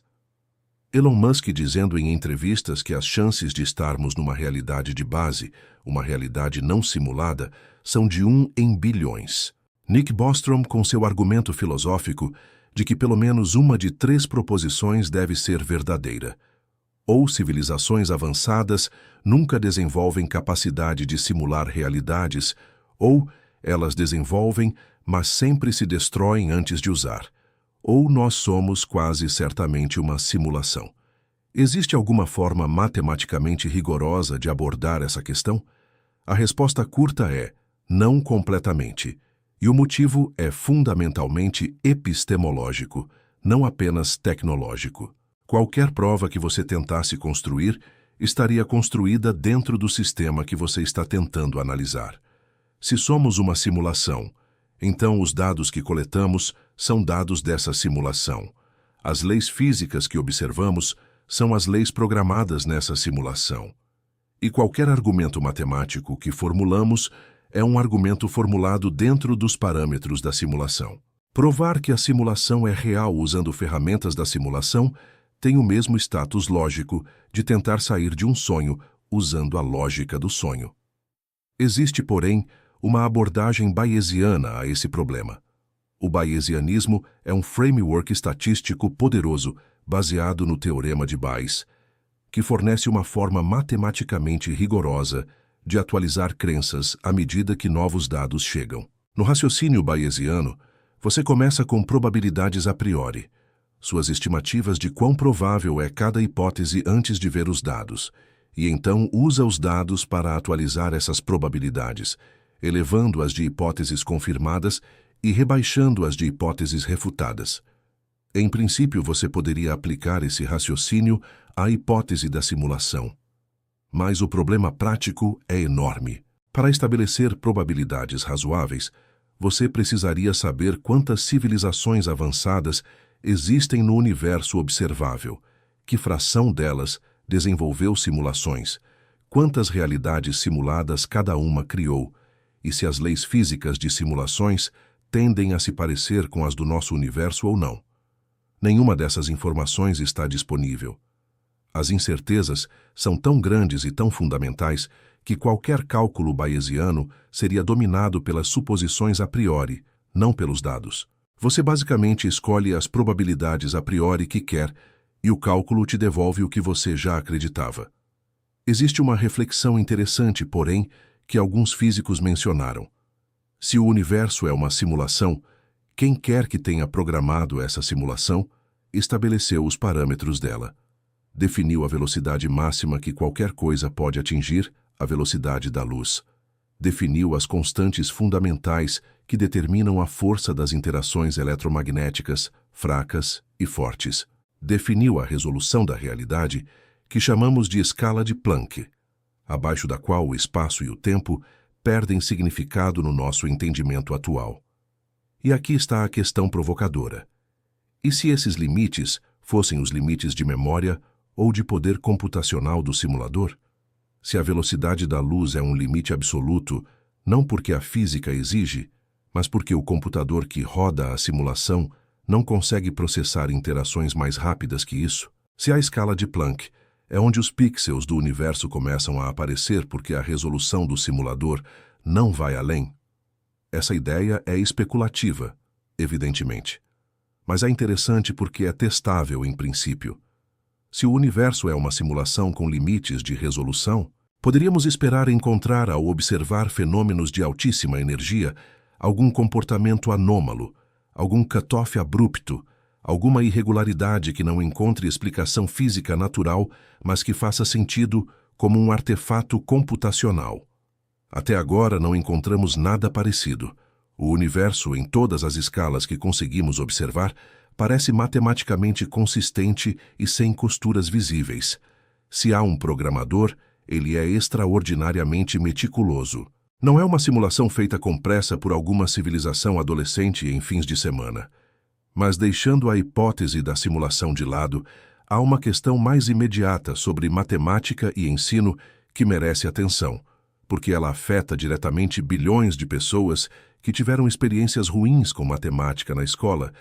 Elon Musk dizendo em entrevistas que as chances de estarmos numa realidade de base, uma realidade não simulada, são de 1 em bilhões. Nick Bostrom com seu argumento filosófico de que pelo menos uma de 3 proposições deve ser verdadeira. Ou civilizações avançadas nunca desenvolvem capacidade de simular realidades, ou elas desenvolvem, mas sempre se destroem antes de usar. Ou nós somos quase certamente uma simulação. Existe alguma forma matematicamente rigorosa de abordar essa questão? A resposta curta é não completamente. E o motivo é fundamentalmente epistemológico, não apenas tecnológico. Qualquer prova que você tentasse construir estaria construída dentro do sistema que você está tentando analisar. Se somos uma simulação, então os dados que coletamos são dados dessa simulação. As leis físicas que observamos são as leis programadas nessa simulação. E qualquer argumento matemático que formulamos é um argumento formulado dentro dos parâmetros da simulação. Provar que a simulação é real usando ferramentas da simulação tem o mesmo status lógico de tentar sair de um sonho usando a lógica do sonho. Existe, porém, uma abordagem bayesiana a esse problema. O bayesianismo é um framework estatístico poderoso baseado no Teorema de Bayes, que fornece uma forma matematicamente rigorosa de atualizar crenças à medida que novos dados chegam. No raciocínio bayesiano, você começa com probabilidades a priori, suas estimativas de quão provável é cada hipótese antes de ver os dados, e então usa os dados para atualizar essas probabilidades, elevando-as de hipóteses confirmadas e rebaixando-as de hipóteses refutadas. Em princípio, você poderia aplicar esse raciocínio à hipótese da simulação. Mas o problema prático é enorme. Para estabelecer probabilidades razoáveis, você precisaria saber quantas civilizações avançadas existem no universo observável, que fração delas desenvolveu simulações, quantas realidades simuladas cada uma criou, e se as leis físicas de simulações tendem a se parecer com as do nosso universo ou não. Nenhuma dessas informações está disponível. As incertezas são tão grandes e tão fundamentais que qualquer cálculo bayesiano seria dominado pelas suposições a priori, não pelos dados. Você basicamente escolhe as probabilidades a priori que quer e o cálculo te devolve o que você já acreditava. Existe uma reflexão interessante, porém, que alguns físicos mencionaram. Se o universo é uma simulação, quem quer que tenha programado essa simulação estabeleceu os parâmetros dela. Definiu a velocidade máxima que qualquer coisa pode atingir, a velocidade da luz. Definiu as constantes fundamentais que determinam a força das interações eletromagnéticas, fracas e fortes. Definiu a resolução da realidade, que chamamos de escala de Planck, abaixo da qual o espaço e o tempo perdem significado no nosso entendimento atual. E aqui está a questão provocadora. E se esses limites fossem os limites de memória ou de poder computacional do simulador? Se a velocidade da luz é um limite absoluto, não porque a física exige, mas porque o computador que roda a simulação não consegue processar interações mais rápidas que isso? Se a escala de Planck é onde os pixels do universo começam a aparecer porque a resolução do simulador não vai além, essa ideia é especulativa, evidentemente. Mas é interessante porque é testável em princípio. Se o universo é uma simulação com limites de resolução, poderíamos esperar encontrar, ao observar fenômenos de altíssima energia, algum comportamento anômalo, algum cutoff abrupto, alguma irregularidade que não encontre explicação física natural, mas que faça sentido como um artefato computacional. Até agora não encontramos nada parecido. O universo, em todas as escalas que conseguimos observar, parece matematicamente consistente e sem costuras visíveis. Se há um programador, ele é extraordinariamente meticuloso. Não é uma simulação feita com pressa por alguma civilização adolescente em fins de semana. Mas deixando a hipótese da simulação de lado, há uma questão mais imediata sobre matemática e ensino que merece atenção, porque ela afeta diretamente bilhões de pessoas que tiveram experiências ruins com matemática na escola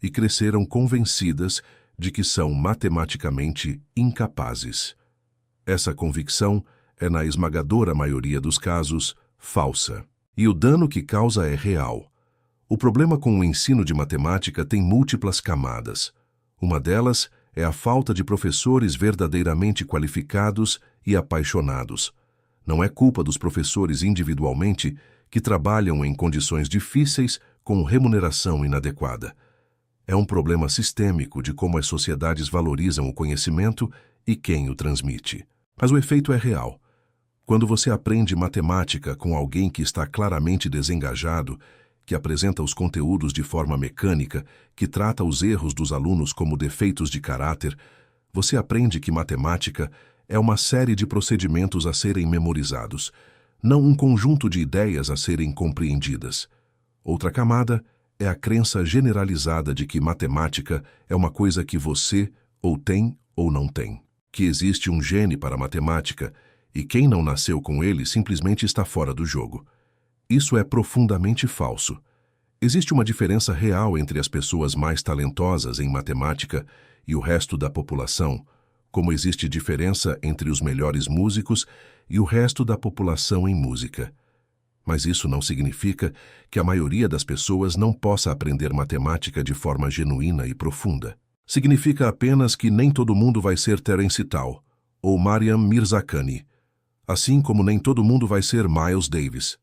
e cresceram convencidas de que são matematicamente incapazes. Essa convicção é, na esmagadora maioria dos casos, falsa. E o dano que causa é real. O problema com o ensino de matemática tem múltiplas camadas. Uma delas é a falta de professores verdadeiramente qualificados e apaixonados. Não é culpa dos professores individualmente que trabalham em condições difíceis com remuneração inadequada. É um problema sistêmico de como as sociedades valorizam o conhecimento e quem o transmite. Mas o efeito é real. Quando você aprende matemática com alguém que está claramente desengajado, que apresenta os conteúdos de forma mecânica, que trata os erros dos alunos como defeitos de caráter, você aprende que matemática é uma série de procedimentos a serem memorizados, não um conjunto de ideias a serem compreendidas. Outra camada é a crença generalizada de que matemática é uma coisa que você ou tem ou não tem, que existe um gene para matemática e quem não nasceu com ele simplesmente está fora do jogo. Isso é profundamente falso. Existe uma diferença real entre as pessoas mais talentosas em matemática e o resto da população, como existe diferença entre os melhores músicos e o resto da população em música. Mas isso não significa que a maioria das pessoas não possa aprender matemática de forma genuína e profunda. Significa apenas que nem todo mundo vai ser Terence Tao ou Mariam Mirzakhani, assim como nem todo mundo vai ser Miles Davis.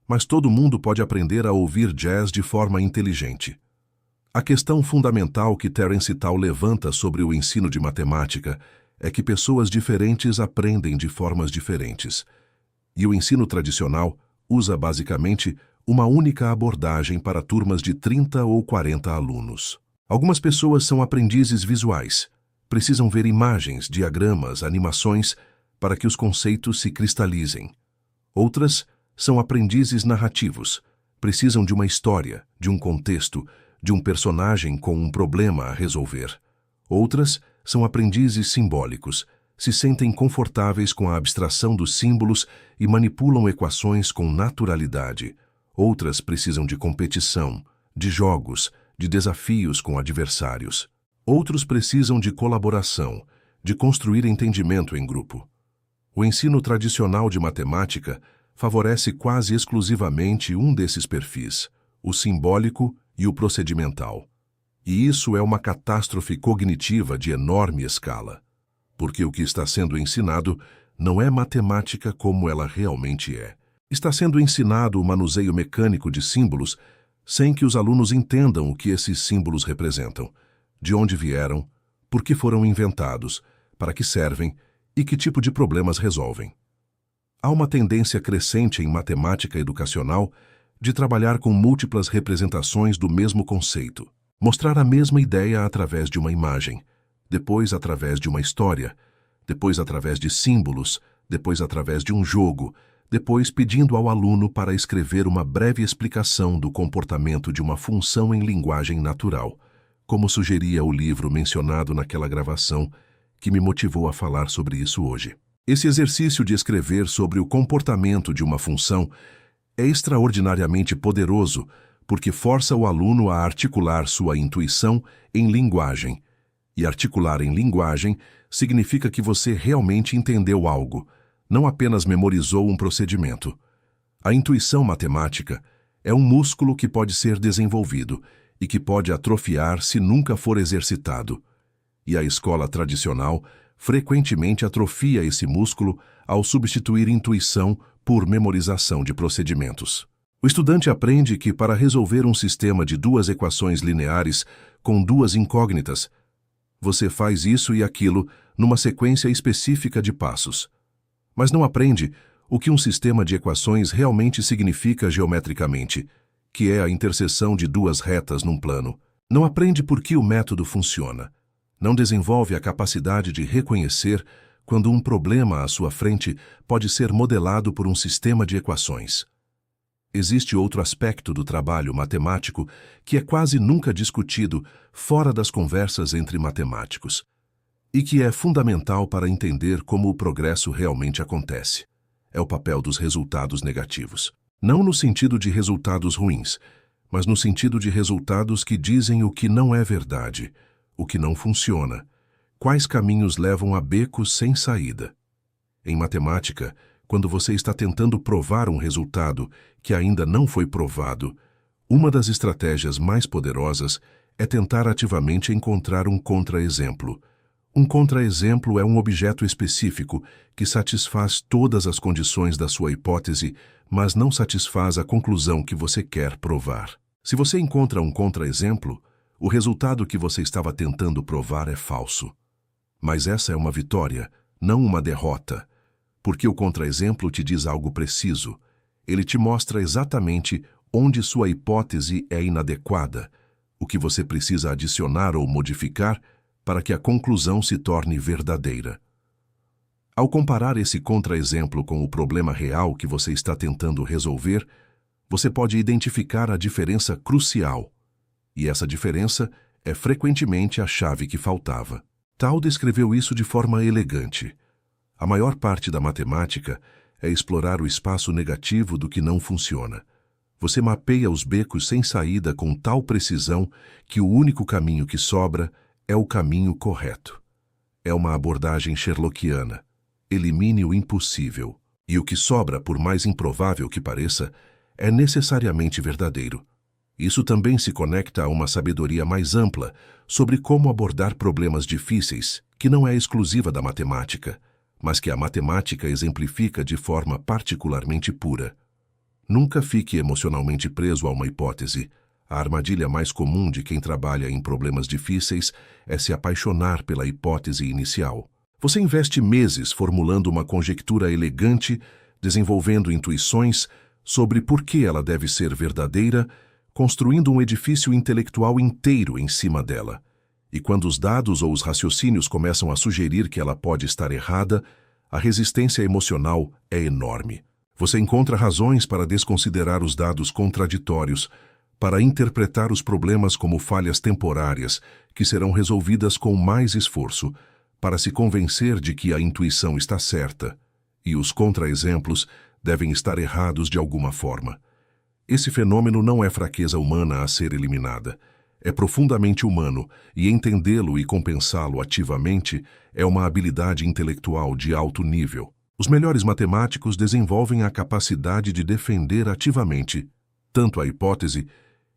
Mas todo mundo pode aprender a ouvir jazz de forma inteligente. A questão fundamental que Terence Tao levanta sobre o ensino de matemática é que pessoas diferentes aprendem de formas diferentes. E o ensino tradicional usa basicamente uma única abordagem para turmas de 30 ou 40 alunos. Algumas pessoas são aprendizes visuais, precisam ver imagens, diagramas, animações, para que os conceitos se cristalizem. Outras são aprendizes narrativos, precisam de uma história, de um contexto, de um personagem com um problema a resolver. Outras são aprendizes simbólicos, se sentem confortáveis com a abstração dos símbolos e manipulam equações com naturalidade. Outras precisam de competição, de jogos, de desafios com adversários. Outros precisam de colaboração, de construir entendimento em grupo. O ensino tradicional de matemática favorece quase exclusivamente um desses perfis, o simbólico e o procedimental. E isso é uma catástrofe cognitiva de enorme escala, porque o que está sendo ensinado não é matemática como ela realmente é. Está sendo ensinado o manuseio mecânico de símbolos sem que os alunos entendam o que esses símbolos representam, de onde vieram, por que foram inventados, para que servem e que tipo de problemas resolvem. Há uma tendência crescente em matemática educacional de trabalhar com múltiplas representações do mesmo conceito, mostrar a mesma ideia através de uma imagem, depois através de uma história, depois através de símbolos, depois através de um jogo, depois pedindo ao aluno para escrever uma breve explicação do comportamento de uma função em linguagem natural, como sugeria o livro mencionado naquela gravação que me motivou a falar sobre isso hoje. Esse exercício de escrever sobre o comportamento de uma função é extraordinariamente poderoso porque força o aluno a articular sua intuição em linguagem. E articular em linguagem significa que você realmente entendeu algo, não apenas memorizou um procedimento. A intuição matemática é um músculo que pode ser desenvolvido e que pode atrofiar se nunca for exercitado. E a escola tradicional frequentemente atrofia esse músculo ao substituir intuição por memorização de procedimentos. O estudante aprende que para resolver um sistema de duas equações lineares com duas incógnitas, você faz isso e aquilo numa sequência específica de passos. Mas não aprende o que um sistema de equações realmente significa geometricamente, que é a interseção de duas retas num plano. Não aprende por que o método funciona. Não desenvolve a capacidade de reconhecer quando um problema à sua frente pode ser modelado por um sistema de equações. Existe outro aspecto do trabalho matemático que é quase nunca discutido fora das conversas entre matemáticos e que é fundamental para entender como o progresso realmente acontece. É o papel dos resultados negativos. Não no sentido de resultados ruins, mas no sentido de resultados que dizem o que não é verdade, o que não funciona, quais caminhos levam a becos sem saída. Em matemática, quando você está tentando provar um resultado que ainda não foi provado, uma das estratégias mais poderosas é tentar ativamente encontrar um contra-exemplo. Um contra-exemplo é um objeto específico que satisfaz todas as condições da sua hipótese, mas não satisfaz a conclusão que você quer provar. Se você encontra um contra-exemplo, o resultado que você estava tentando provar é falso. Mas essa é uma vitória, não uma derrota, porque o contra-exemplo te diz algo preciso. Ele te mostra exatamente onde sua hipótese é inadequada, o que você precisa adicionar ou modificar para que a conclusão se torne verdadeira. Ao comparar esse contra-exemplo com o problema real que você está tentando resolver, você pode identificar a diferença crucial. E essa diferença é frequentemente a chave que faltava. Tal descreveu isso de forma elegante. A maior parte da matemática é explorar o espaço negativo do que não funciona. Você mapeia os becos sem saída com tal precisão que o único caminho que sobra é o caminho correto. É uma abordagem sherlockiana. Elimine o impossível. E o que sobra, por mais improvável que pareça, é necessariamente verdadeiro. Isso também se conecta a uma sabedoria mais ampla sobre como abordar problemas difíceis, que não é exclusiva da matemática, mas que a matemática exemplifica de forma particularmente pura. Nunca fique emocionalmente preso a uma hipótese. A armadilha mais comum de quem trabalha em problemas difíceis é se apaixonar pela hipótese inicial. Você investe meses formulando uma conjectura elegante, desenvolvendo intuições sobre por que ela deve ser verdadeira, construindo um edifício intelectual inteiro em cima dela. E quando os dados ou os raciocínios começam a sugerir que ela pode estar errada, A resistência emocional é enorme. Você encontra razões para desconsiderar os dados contraditórios, para interpretar os problemas como falhas temporárias que serão resolvidas com mais esforço, para se convencer de que a intuição está certa e os contra-exemplos devem estar errados de alguma forma. Esse fenômeno não é fraqueza humana a ser eliminada. É profundamente humano e entendê-lo e compensá-lo ativamente é uma habilidade intelectual de alto nível. Os melhores matemáticos desenvolvem a capacidade de defender ativamente tanto a hipótese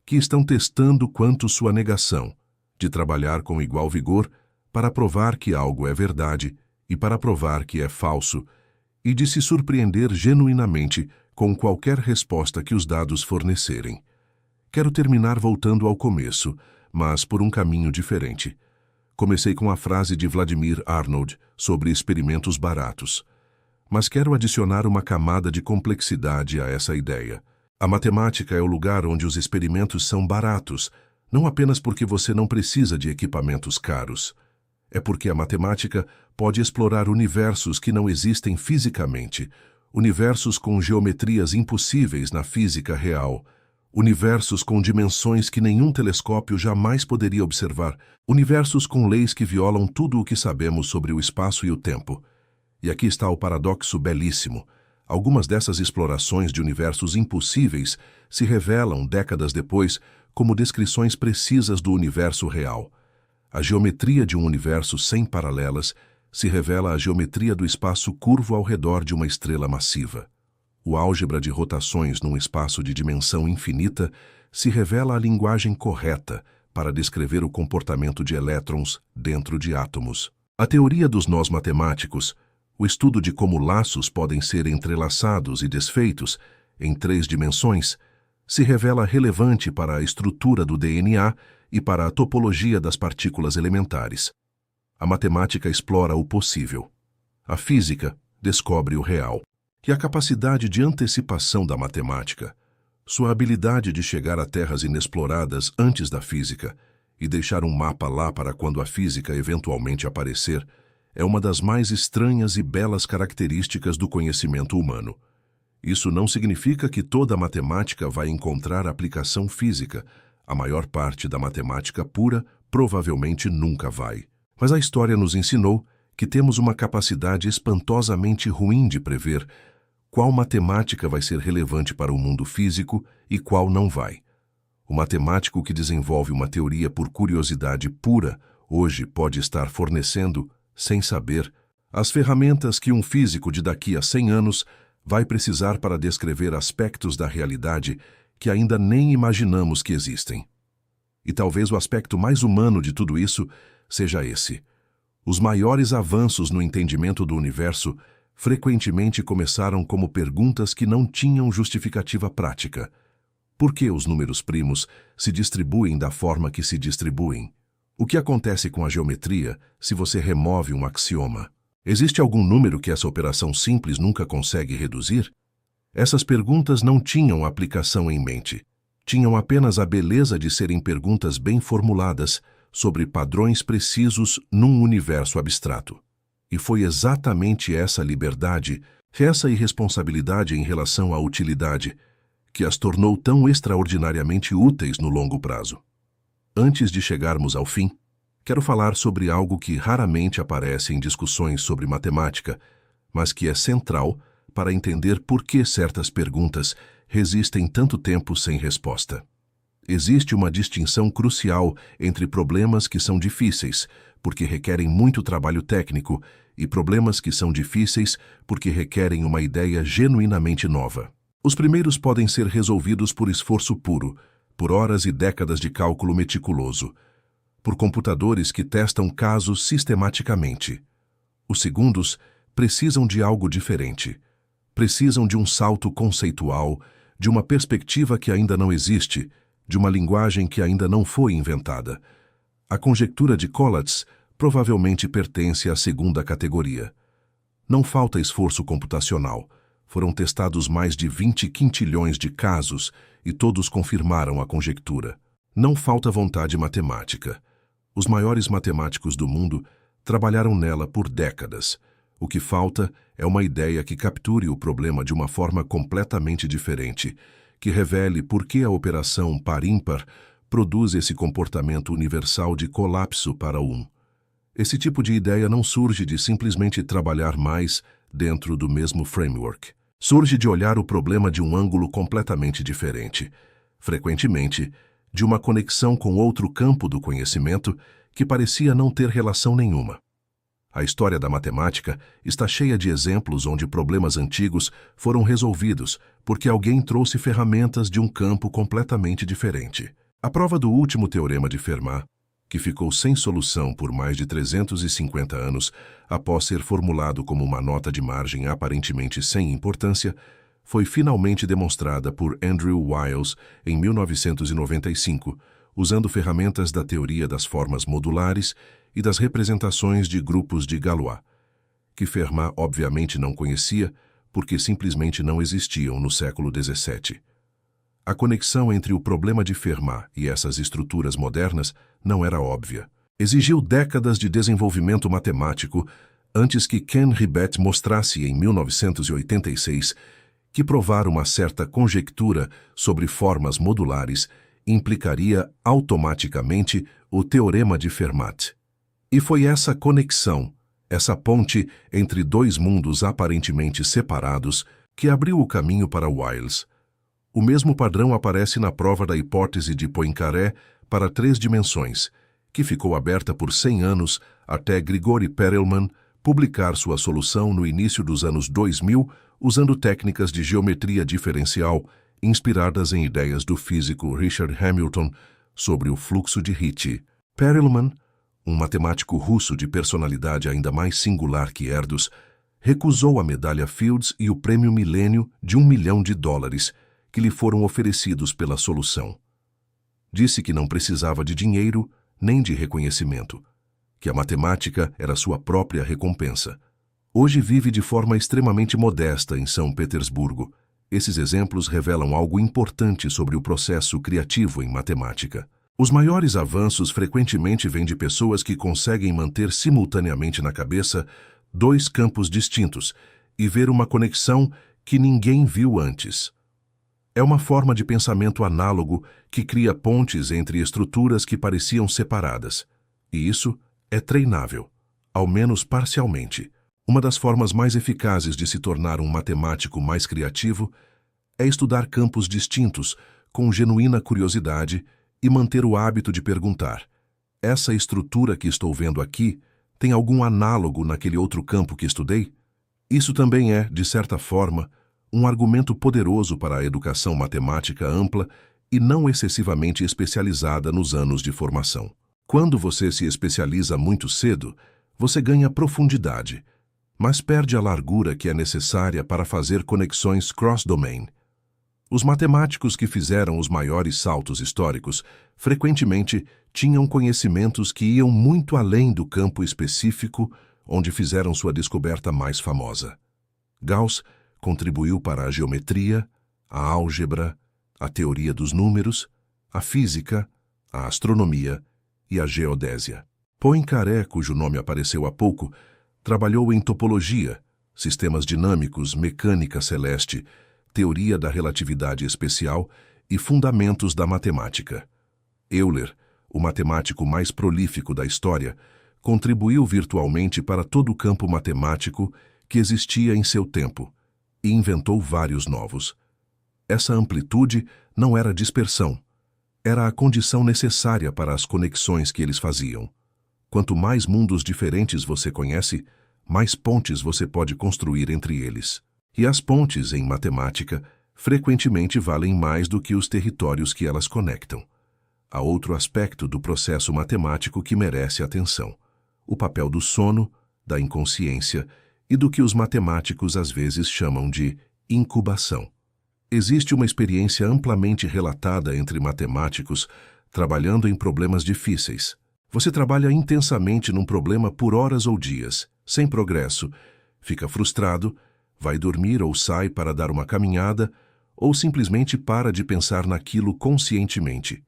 que estão testando quanto sua negação, de trabalhar com igual vigor para provar que algo é verdade e para provar que é falso, e de se surpreender genuinamente com qualquer resposta que os dados fornecerem. Quero terminar voltando ao começo, mas por um caminho diferente. Comecei com a frase de Vladimir Arnold sobre experimentos baratos. Mas quero adicionar uma camada de complexidade a essa ideia. A matemática é o lugar onde os experimentos são baratos, não apenas porque você não precisa de equipamentos caros. É porque a matemática pode explorar universos que não existem fisicamente, universos com geometrias impossíveis na física real, universos com dimensões que nenhum telescópio jamais poderia observar, universos com leis que violam tudo o que sabemos sobre o espaço e o tempo. E aqui está o paradoxo belíssimo. Algumas dessas explorações de universos impossíveis se revelam, décadas depois, como descrições precisas do universo real. A geometria de um universo sem paralelas se revela a geometria do espaço curvo ao redor de uma estrela massiva. O álgebra de rotações num espaço de dimensão infinita se revela a linguagem correta para descrever o comportamento de elétrons dentro de átomos. A teoria dos nós matemáticos, o estudo de como laços podem ser entrelaçados e desfeitos em 3 dimensões, se revela relevante para a estrutura do DNA e para a topologia das partículas elementares. A matemática explora o possível. A física descobre o real. E a capacidade de antecipação da matemática, sua habilidade de chegar a terras inexploradas antes da física e deixar um mapa lá para quando a física eventualmente aparecer, é uma das mais estranhas e belas características do conhecimento humano. Isso não significa que toda a matemática vai encontrar aplicação física. A maior parte da matemática pura provavelmente nunca vai. Mas a história nos ensinou que temos uma capacidade espantosamente ruim de prever qual matemática vai ser relevante para o mundo físico e qual não vai. O matemático que desenvolve uma teoria por curiosidade pura hoje pode estar fornecendo, sem saber, as ferramentas que um físico de daqui a 100 anos vai precisar para descrever aspectos da realidade que ainda nem imaginamos que existem. E talvez o aspecto mais humano de tudo isso seja esse. Os maiores avanços no entendimento do universo frequentemente começaram como perguntas que não tinham justificativa prática. Por que os números primos se distribuem da forma que se distribuem? O que acontece com a geometria se você remove um axioma? Existe algum número que essa operação simples nunca consegue reduzir? Essas perguntas não tinham aplicação em mente. Tinham apenas a beleza de serem perguntas bem formuladas sobre padrões precisos num universo abstrato. E foi exatamente essa liberdade, essa irresponsabilidade em relação à utilidade, que as tornou tão extraordinariamente úteis no longo prazo. Antes de chegarmos ao fim, quero falar sobre algo que raramente aparece em discussões sobre matemática, mas que é central para entender por que certas perguntas resistem tanto tempo sem resposta. Existe uma distinção crucial entre problemas que são difíceis, porque requerem muito trabalho técnico, e problemas que são difíceis porque requerem uma ideia genuinamente nova. Os primeiros podem ser resolvidos por esforço puro, por horas e décadas de cálculo meticuloso, por computadores que testam casos sistematicamente. Os segundos precisam de algo diferente. Precisam de um salto conceitual, de uma perspectiva que ainda não existe, de uma linguagem que ainda não foi inventada. A conjectura de Collatz provavelmente pertence à segunda categoria. Não falta esforço computacional. Foram testados mais de 20 quintilhões de casos e todos confirmaram a conjectura. Não falta vontade matemática. Os maiores matemáticos do mundo trabalharam nela por décadas. O que falta é uma ideia que capture o problema de uma forma completamente diferente, que revele por que a operação par-ímpar produz esse comportamento universal de colapso para o 1. Esse tipo de ideia não surge de simplesmente trabalhar mais dentro do mesmo framework. Surge de olhar o problema de um ângulo completamente diferente, frequentemente de uma conexão com outro campo do conhecimento que parecia não ter relação nenhuma. A história da matemática está cheia de exemplos onde problemas antigos foram resolvidos porque alguém trouxe ferramentas de um campo completamente diferente. A prova do último teorema de Fermat, que ficou sem solução por mais de 350 anos após ser formulado como uma nota de margem aparentemente sem importância, foi finalmente demonstrada por Andrew Wiles em 1995, usando ferramentas da teoria das formas modulares e das representações de grupos de Galois, que Fermat obviamente não conhecia porque simplesmente não existiam no século XVII. A conexão entre o problema de Fermat e essas estruturas modernas não era óbvia. Exigiu décadas de desenvolvimento matemático antes que Ken Ribet mostrasse em 1986 que provar uma certa conjectura sobre formas modulares implicaria automaticamente o teorema de Fermat. E foi essa conexão, essa ponte entre dois mundos aparentemente separados, que abriu o caminho para Wiles. O mesmo padrão aparece na prova da hipótese de Poincaré para 3 dimensões, que ficou aberta por 100 anos até Grigori Perelman publicar sua solução no início dos anos 2000 usando técnicas de geometria diferencial inspiradas em ideias do físico Richard Hamilton sobre o fluxo de Ricci. Perelman, um matemático russo de personalidade ainda mais singular que Erdős, recusou a medalha Fields e o prêmio Milênio de $1 milhão que lhe foram oferecidos pela solução. Disse que não precisava de dinheiro nem de reconhecimento, que a matemática era sua própria recompensa. Hoje vive de forma extremamente modesta em São Petersburgo. Esses exemplos revelam algo importante sobre o processo criativo em matemática. Os maiores avanços frequentemente vêm de pessoas que conseguem manter simultaneamente na cabeça 2 campos distintos e ver uma conexão que ninguém viu antes. É uma forma de pensamento análogo que cria pontes entre estruturas que pareciam separadas. E isso é treinável, ao menos parcialmente. Uma das formas mais eficazes de se tornar um matemático mais criativo é estudar campos distintos com genuína curiosidade e manter o hábito de perguntar: essa estrutura que estou vendo aqui tem algum análogo naquele outro campo que estudei? Isso também é, de certa forma, um argumento poderoso para a educação matemática ampla e não excessivamente especializada nos anos de formação. Quando você se especializa muito cedo, você ganha profundidade, mas perde a largura que é necessária para fazer conexões cross-domain. Os matemáticos que fizeram os maiores saltos históricos frequentemente tinham conhecimentos que iam muito além do campo específico onde fizeram sua descoberta mais famosa. Gauss contribuiu para a geometria, a álgebra, a teoria dos números, a física, a astronomia e a geodésia. Poincaré, cujo nome apareceu há pouco, trabalhou em topologia, sistemas dinâmicos, mecânica celeste, teoria da relatividade especial e fundamentos da matemática. Euler, o matemático mais prolífico da história, contribuiu virtualmente para todo o campo matemático que existia em seu tempo e inventou vários novos. Essa amplitude não era dispersão, era a condição necessária para as conexões que eles faziam. Quanto mais mundos diferentes você conhece, mais pontes você pode construir entre eles. E as pontes, em matemática, frequentemente valem mais do que os territórios que elas conectam. Há outro aspecto do processo matemático que merece atenção: o papel do sono, da inconsciência e do que os matemáticos às vezes chamam de incubação. Existe uma experiência amplamente relatada entre matemáticos trabalhando em problemas difíceis. Você trabalha intensamente num problema por horas ou dias, sem progresso, fica frustrado, vai dormir ou sai para dar uma caminhada, ou simplesmente para de pensar naquilo conscientemente.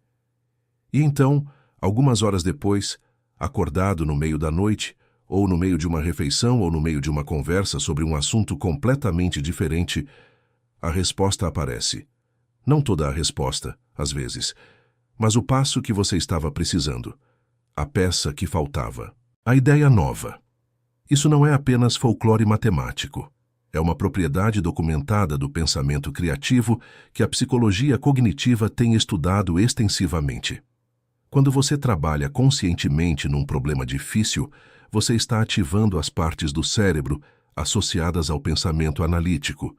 E então, algumas horas depois, acordado no meio da noite, ou no meio de uma refeição ou no meio de uma conversa sobre um assunto completamente diferente, a resposta aparece. Não toda a resposta, às vezes, mas o passo que você estava precisando. A peça que faltava. A ideia nova. Isso não é apenas folclore matemático. É uma propriedade documentada do pensamento criativo que a psicologia cognitiva tem estudado extensivamente. Quando você trabalha conscientemente num problema difícil, você está ativando as partes do cérebro associadas ao pensamento analítico,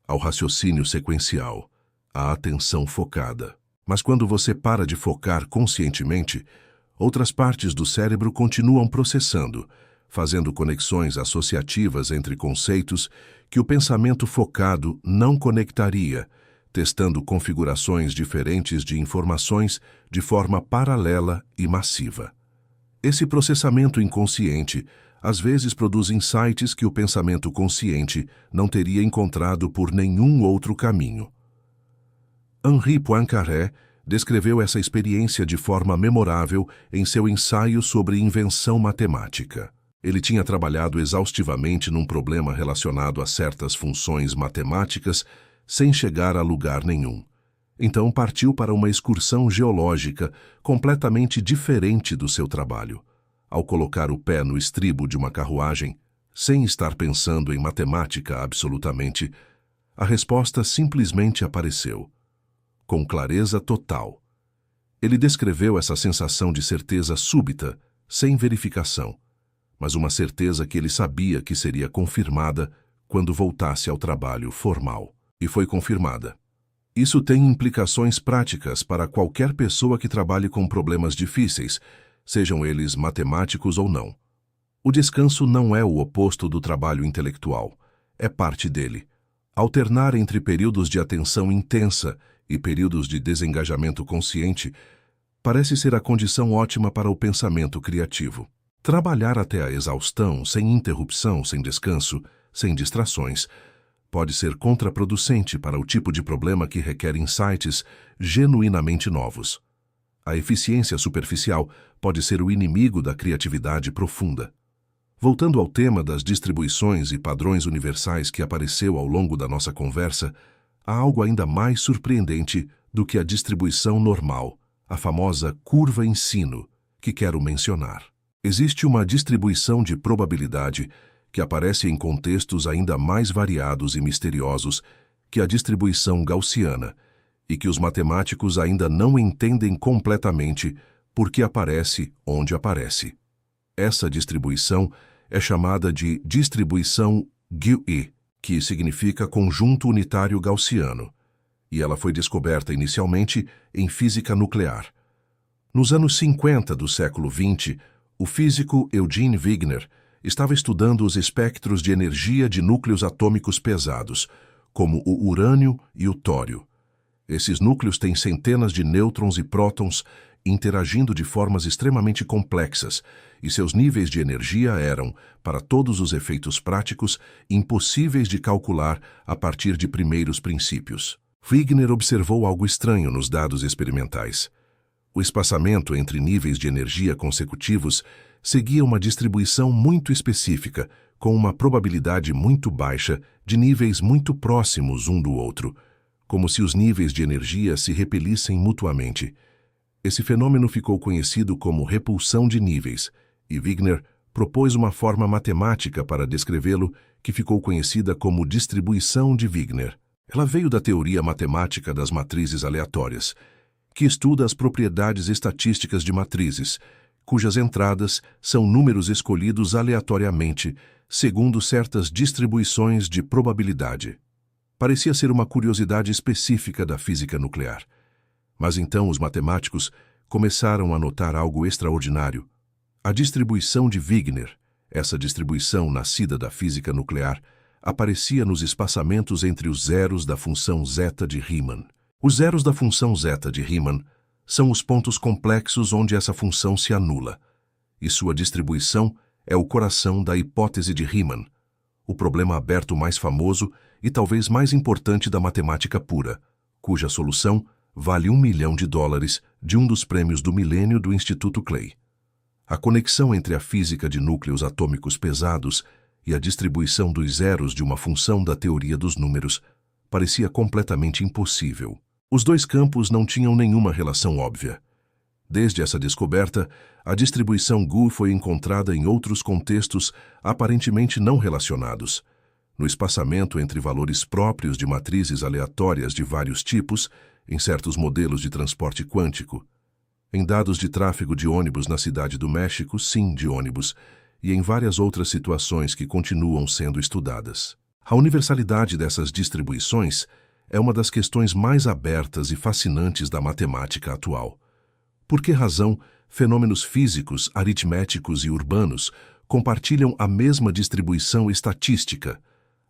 ao raciocínio sequencial, à atenção focada. Mas quando você para de focar conscientemente, outras partes do cérebro continuam processando, fazendo conexões associativas entre conceitos que o pensamento focado não conectaria, testando configurações diferentes de informações de forma paralela e massiva. Esse processamento inconsciente às vezes produz insights que o pensamento consciente não teria encontrado por nenhum outro caminho. Henri Poincaré descreveu essa experiência de forma memorável em seu ensaio sobre invenção matemática. Ele tinha trabalhado exaustivamente num problema relacionado a certas funções matemáticas sem chegar a lugar nenhum. Então partiu para uma excursão geológica completamente diferente do seu trabalho. Ao colocar o pé no estribo de uma carruagem, sem estar pensando em matemática absolutamente, a resposta simplesmente apareceu. Com clareza total. Ele descreveu essa sensação de certeza súbita, sem verificação, mas uma certeza que ele sabia que seria confirmada quando voltasse ao trabalho formal. E foi confirmada. Isso tem implicações práticas para qualquer pessoa que trabalhe com problemas difíceis, sejam eles matemáticos ou não. O descanso não é o oposto do trabalho intelectual, é parte dele. Alternar entre períodos de atenção intensa e períodos de desengajamento consciente parece ser a condição ótima para o pensamento criativo. Trabalhar até a exaustão, sem interrupção, sem descanso, sem distrações, pode ser contraproducente para o tipo de problema que requer insights genuinamente novos. A eficiência superficial pode ser o inimigo da criatividade profunda. Voltando ao tema das distribuições e padrões universais que apareceu ao longo da nossa conversa, há algo ainda mais surpreendente do que a distribuição normal, a famosa curva em sino, que quero mencionar. Existe uma distribuição de probabilidade que aparece em contextos ainda mais variados e misteriosos que a distribuição gaussiana, e que os matemáticos ainda não entendem completamente porque aparece onde aparece. Essa distribuição é chamada de distribuição GUI, que significa conjunto unitário gaussiano, e ela foi descoberta inicialmente em física nuclear. Nos anos 50 do século XX, o físico Eugene Wigner estava estudando os espectros de energia de núcleos atômicos pesados, como o urânio e o tório. Esses núcleos têm centenas de nêutrons e prótons interagindo de formas extremamente complexas, e seus níveis de energia eram, para todos os efeitos práticos, impossíveis de calcular a partir de primeiros princípios. Wigner observou algo estranho nos dados experimentais. O espaçamento entre níveis de energia consecutivos seguia uma distribuição muito específica, com uma probabilidade muito baixa de níveis muito próximos um do outro, como se os níveis de energia se repelissem mutuamente. Esse fenômeno ficou conhecido como repulsão de níveis, e Wigner propôs uma forma matemática para descrevê-lo que ficou conhecida como distribuição de Wigner. Ela veio da teoria matemática das matrizes aleatórias, que estuda as propriedades estatísticas de matrizes, cujas entradas são números escolhidos aleatoriamente, segundo certas distribuições de probabilidade. Parecia ser uma curiosidade específica da física nuclear. Mas então os matemáticos começaram a notar algo extraordinário. A distribuição de Wigner, essa distribuição nascida da física nuclear, aparecia nos espaçamentos entre os zeros da função zeta de Riemann. Os zeros da função zeta de Riemann são os pontos complexos onde essa função se anula, e sua distribuição é o coração da hipótese de Riemann, o problema aberto mais famoso e talvez mais importante da matemática pura, cuja solução vale $1 milhão de um dos prêmios do milênio do Instituto Clay. A conexão entre a física de núcleos atômicos pesados e a distribuição dos zeros de uma função da teoria dos números parecia completamente impossível. Os dois campos não tinham nenhuma relação óbvia. Desde essa descoberta, a distribuição GU foi encontrada em outros contextos aparentemente não relacionados, no espaçamento entre valores próprios de matrizes aleatórias de vários tipos, em certos modelos de transporte quântico, em dados de tráfego de ônibus na cidade do México, sim, de ônibus, e em várias outras situações que continuam sendo estudadas. A universalidade dessas distribuições é uma das questões mais abertas e fascinantes da matemática atual. Por que razão fenômenos físicos, aritméticos e urbanos compartilham a mesma distribuição estatística?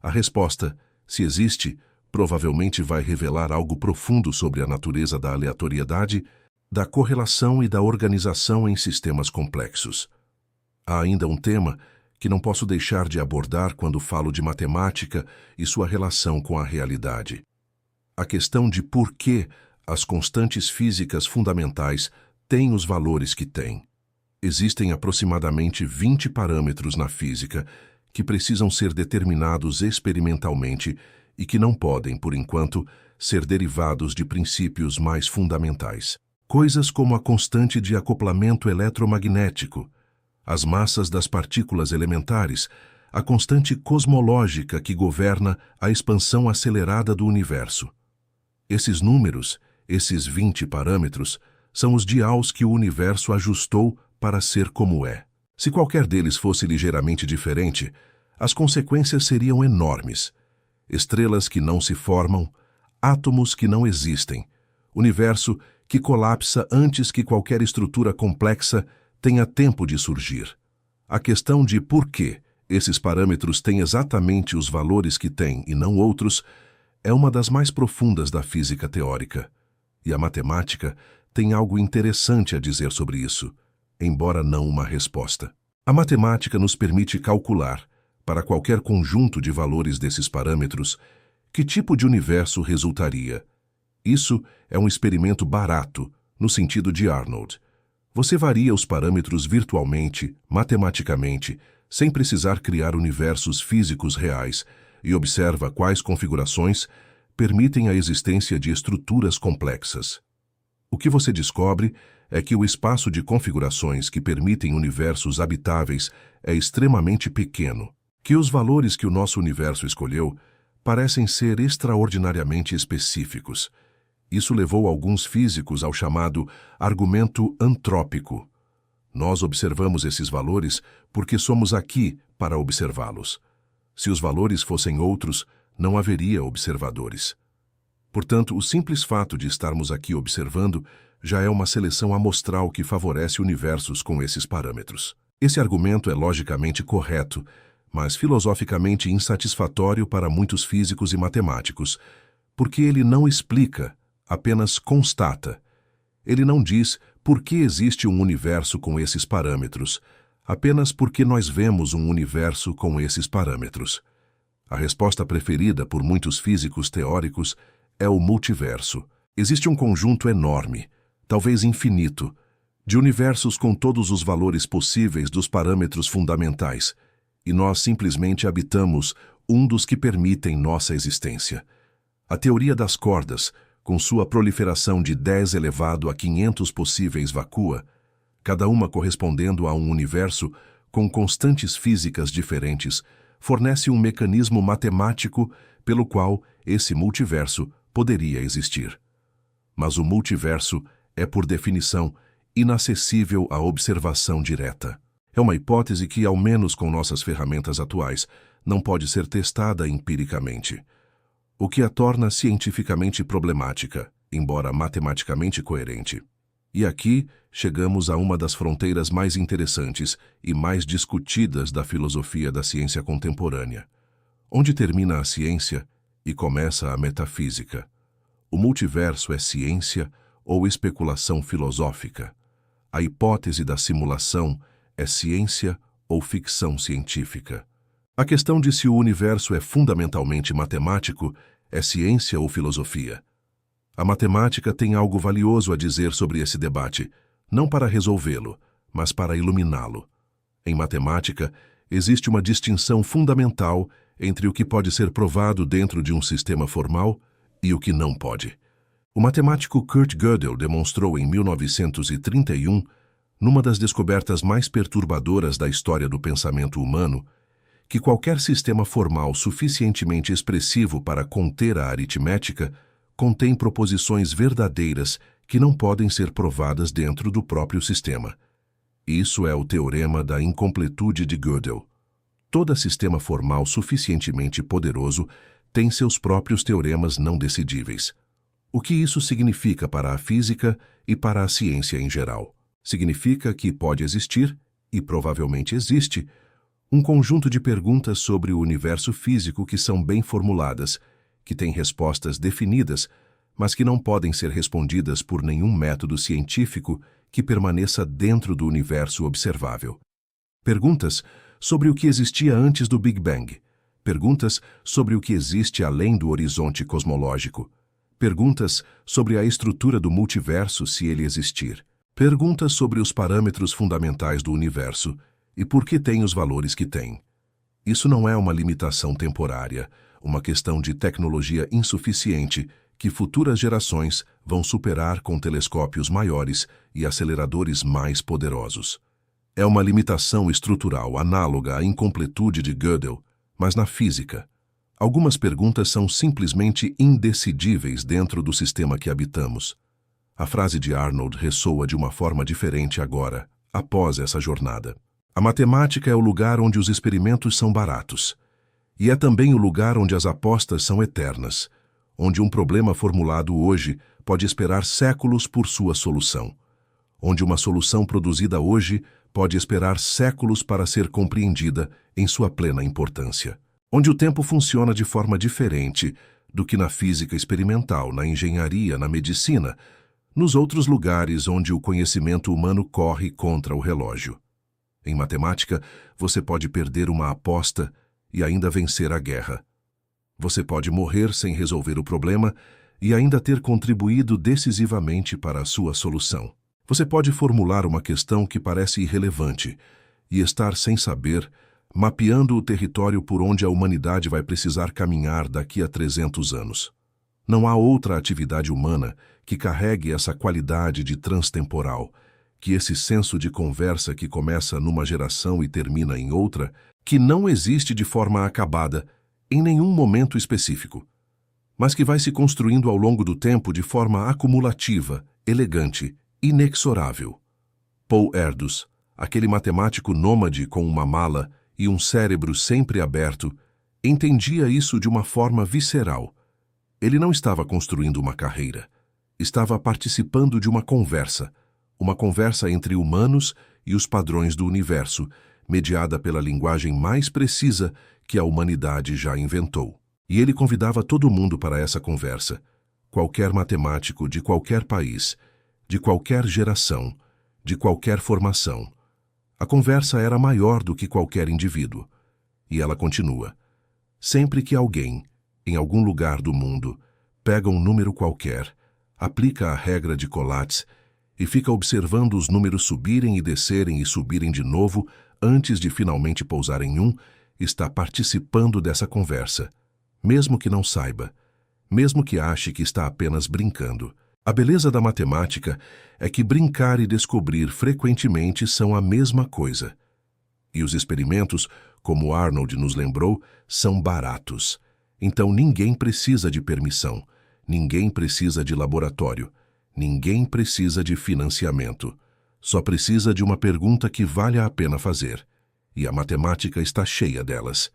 A resposta, se existe, provavelmente vai revelar algo profundo sobre a natureza da aleatoriedade, da correlação e da organização em sistemas complexos. Há ainda um tema que não posso deixar de abordar quando falo de matemática e sua relação com a realidade. A questão de por que as constantes físicas fundamentais têm os valores que têm. Existem aproximadamente 20 parâmetros na física que precisam ser determinados experimentalmente e que não podem, por enquanto, ser derivados de princípios mais fundamentais. Coisas como a constante de acoplamento eletromagnético, as massas das partículas elementares, a constante cosmológica que governa a expansão acelerada do universo. Esses números, esses 20 parâmetros, são os dials que o universo ajustou para ser como é. Se qualquer deles fosse ligeiramente diferente, as consequências seriam enormes. Estrelas que não se formam, átomos que não existem, universo que colapsa antes que qualquer estrutura complexa tenha tempo de surgir. A questão de por que esses parâmetros têm exatamente os valores que têm e não outros é uma das mais profundas da física teórica. E a matemática tem algo interessante a dizer sobre isso, embora não uma resposta. A matemática nos permite calcular, para qualquer conjunto de valores desses parâmetros, que tipo de universo resultaria. Isso é um experimento barato, no sentido de Arnold. Você varia os parâmetros virtualmente, matematicamente, sem precisar criar universos físicos reais, e observa quais configurações permitem a existência de estruturas complexas. O que você descobre é que o espaço de configurações que permitem universos habitáveis é extremamente pequeno, que os valores que o nosso universo escolheu parecem ser extraordinariamente específicos. Isso levou alguns físicos ao chamado argumento antrópico. Nós observamos esses valores porque somos aqui para observá-los. Se os valores fossem outros, não haveria observadores. Portanto, o simples fato de estarmos aqui observando já é uma seleção amostral que favorece universos com esses parâmetros. Esse argumento é logicamente correto, mas filosoficamente insatisfatório para muitos físicos e matemáticos, porque ele não explica, apenas constata. Ele não diz por que existe um universo com esses parâmetros, apenas porque nós vemos um universo com esses parâmetros. A resposta preferida por muitos físicos teóricos é o multiverso. Existe um conjunto enorme, talvez infinito, de universos com todos os valores possíveis dos parâmetros fundamentais, e nós simplesmente habitamos um dos que permitem nossa existência. A teoria das cordas, com sua proliferação de 10 elevado a 500 possíveis vacua, cada uma correspondendo a um universo com constantes físicas diferentes, fornece um mecanismo matemático pelo qual esse multiverso poderia existir. Mas o multiverso é, por definição, inacessível à observação direta. É uma hipótese que, ao menos com nossas ferramentas atuais, não pode ser testada empiricamente, o que a torna cientificamente problemática, embora matematicamente coerente. E aqui chegamos a uma das fronteiras mais interessantes e mais discutidas da filosofia da ciência contemporânea, onde termina a ciência e começa a metafísica. O multiverso é ciência ou especulação filosófica? A hipótese da simulação é ciência ou ficção científica? A questão de se o universo é fundamentalmente matemático é ciência ou filosofia? A matemática tem algo valioso a dizer sobre esse debate, não para resolvê-lo, mas para iluminá-lo. Em matemática, existe uma distinção fundamental entre o que pode ser provado dentro de um sistema formal e o que não pode. O matemático Kurt Gödel demonstrou em 1931, numa das descobertas mais perturbadoras da história do pensamento humano, que qualquer sistema formal suficientemente expressivo para conter a aritmética contém proposições verdadeiras que não podem ser provadas dentro do próprio sistema. Isso é o teorema da incompletude de Gödel. Todo sistema formal suficientemente poderoso tem seus próprios teoremas não decidíveis. O que isso significa para a física e para a ciência em geral? Significa que pode existir, e provavelmente existe, um conjunto de perguntas sobre o universo físico que são bem formuladas, que têm respostas definidas, mas que não podem ser respondidas por nenhum método científico que permaneça dentro do universo observável. Perguntas sobre o que existia antes do Big Bang. Perguntas sobre o que existe além do horizonte cosmológico. Perguntas sobre a estrutura do multiverso, se ele existir. Perguntas sobre os parâmetros fundamentais do universo e por que tem os valores que tem. Isso não é uma limitação temporária, uma questão de tecnologia insuficiente que futuras gerações vão superar com telescópios maiores e aceleradores mais poderosos. É uma limitação estrutural análoga à incompletude de Gödel, mas na física. Algumas perguntas são simplesmente indecidíveis dentro do sistema que habitamos. A frase de Arnold ressoa de uma forma diferente agora, após essa jornada. A matemática é o lugar onde os experimentos são baratos. E é também o lugar onde as apostas são eternas, onde um problema formulado hoje pode esperar séculos por sua solução, onde uma solução produzida hoje pode esperar séculos para ser compreendida em sua plena importância, onde o tempo funciona de forma diferente do que na física experimental, na engenharia, na medicina, nos outros lugares onde o conhecimento humano corre contra o relógio. Em matemática, você pode perder uma aposta e ainda vencer a guerra. Você pode morrer sem resolver o problema e ainda ter contribuído decisivamente para a sua solução. Você pode formular uma questão que parece irrelevante e estar sem saber, mapeando o território por onde a humanidade vai precisar caminhar daqui a 300 anos. Não há outra atividade humana que carregue essa qualidade de transtemporal, que esse senso de conversa que começa numa geração e termina em outra, que não existe de forma acabada, em nenhum momento específico, mas que vai se construindo ao longo do tempo de forma acumulativa, elegante, inexorável. Paul Erdős, aquele matemático nômade com uma mala e um cérebro sempre aberto, entendia isso de uma forma visceral. Ele não estava construindo uma carreira, estava participando de uma conversa entre humanos e os padrões do universo, mediada pela linguagem mais precisa que a humanidade já inventou. E ele convidava todo mundo para essa conversa, qualquer matemático de qualquer país, de qualquer geração, de qualquer formação. A conversa era maior do que qualquer indivíduo. E ela continua. Sempre que alguém, em algum lugar do mundo, pega um número qualquer, aplica a regra de Collatz e fica observando os números subirem e subirem de novo antes de finalmente pousar em um, está participando dessa conversa, mesmo que não saiba, mesmo que ache que está apenas brincando. A beleza da matemática é que brincar e descobrir frequentemente são a mesma coisa. E os experimentos, como Arnold nos lembrou, são baratos. Então ninguém precisa de permissão, ninguém precisa de laboratório, ninguém precisa de financiamento. Só precisa de uma pergunta que vale a pena fazer. E a matemática está cheia delas.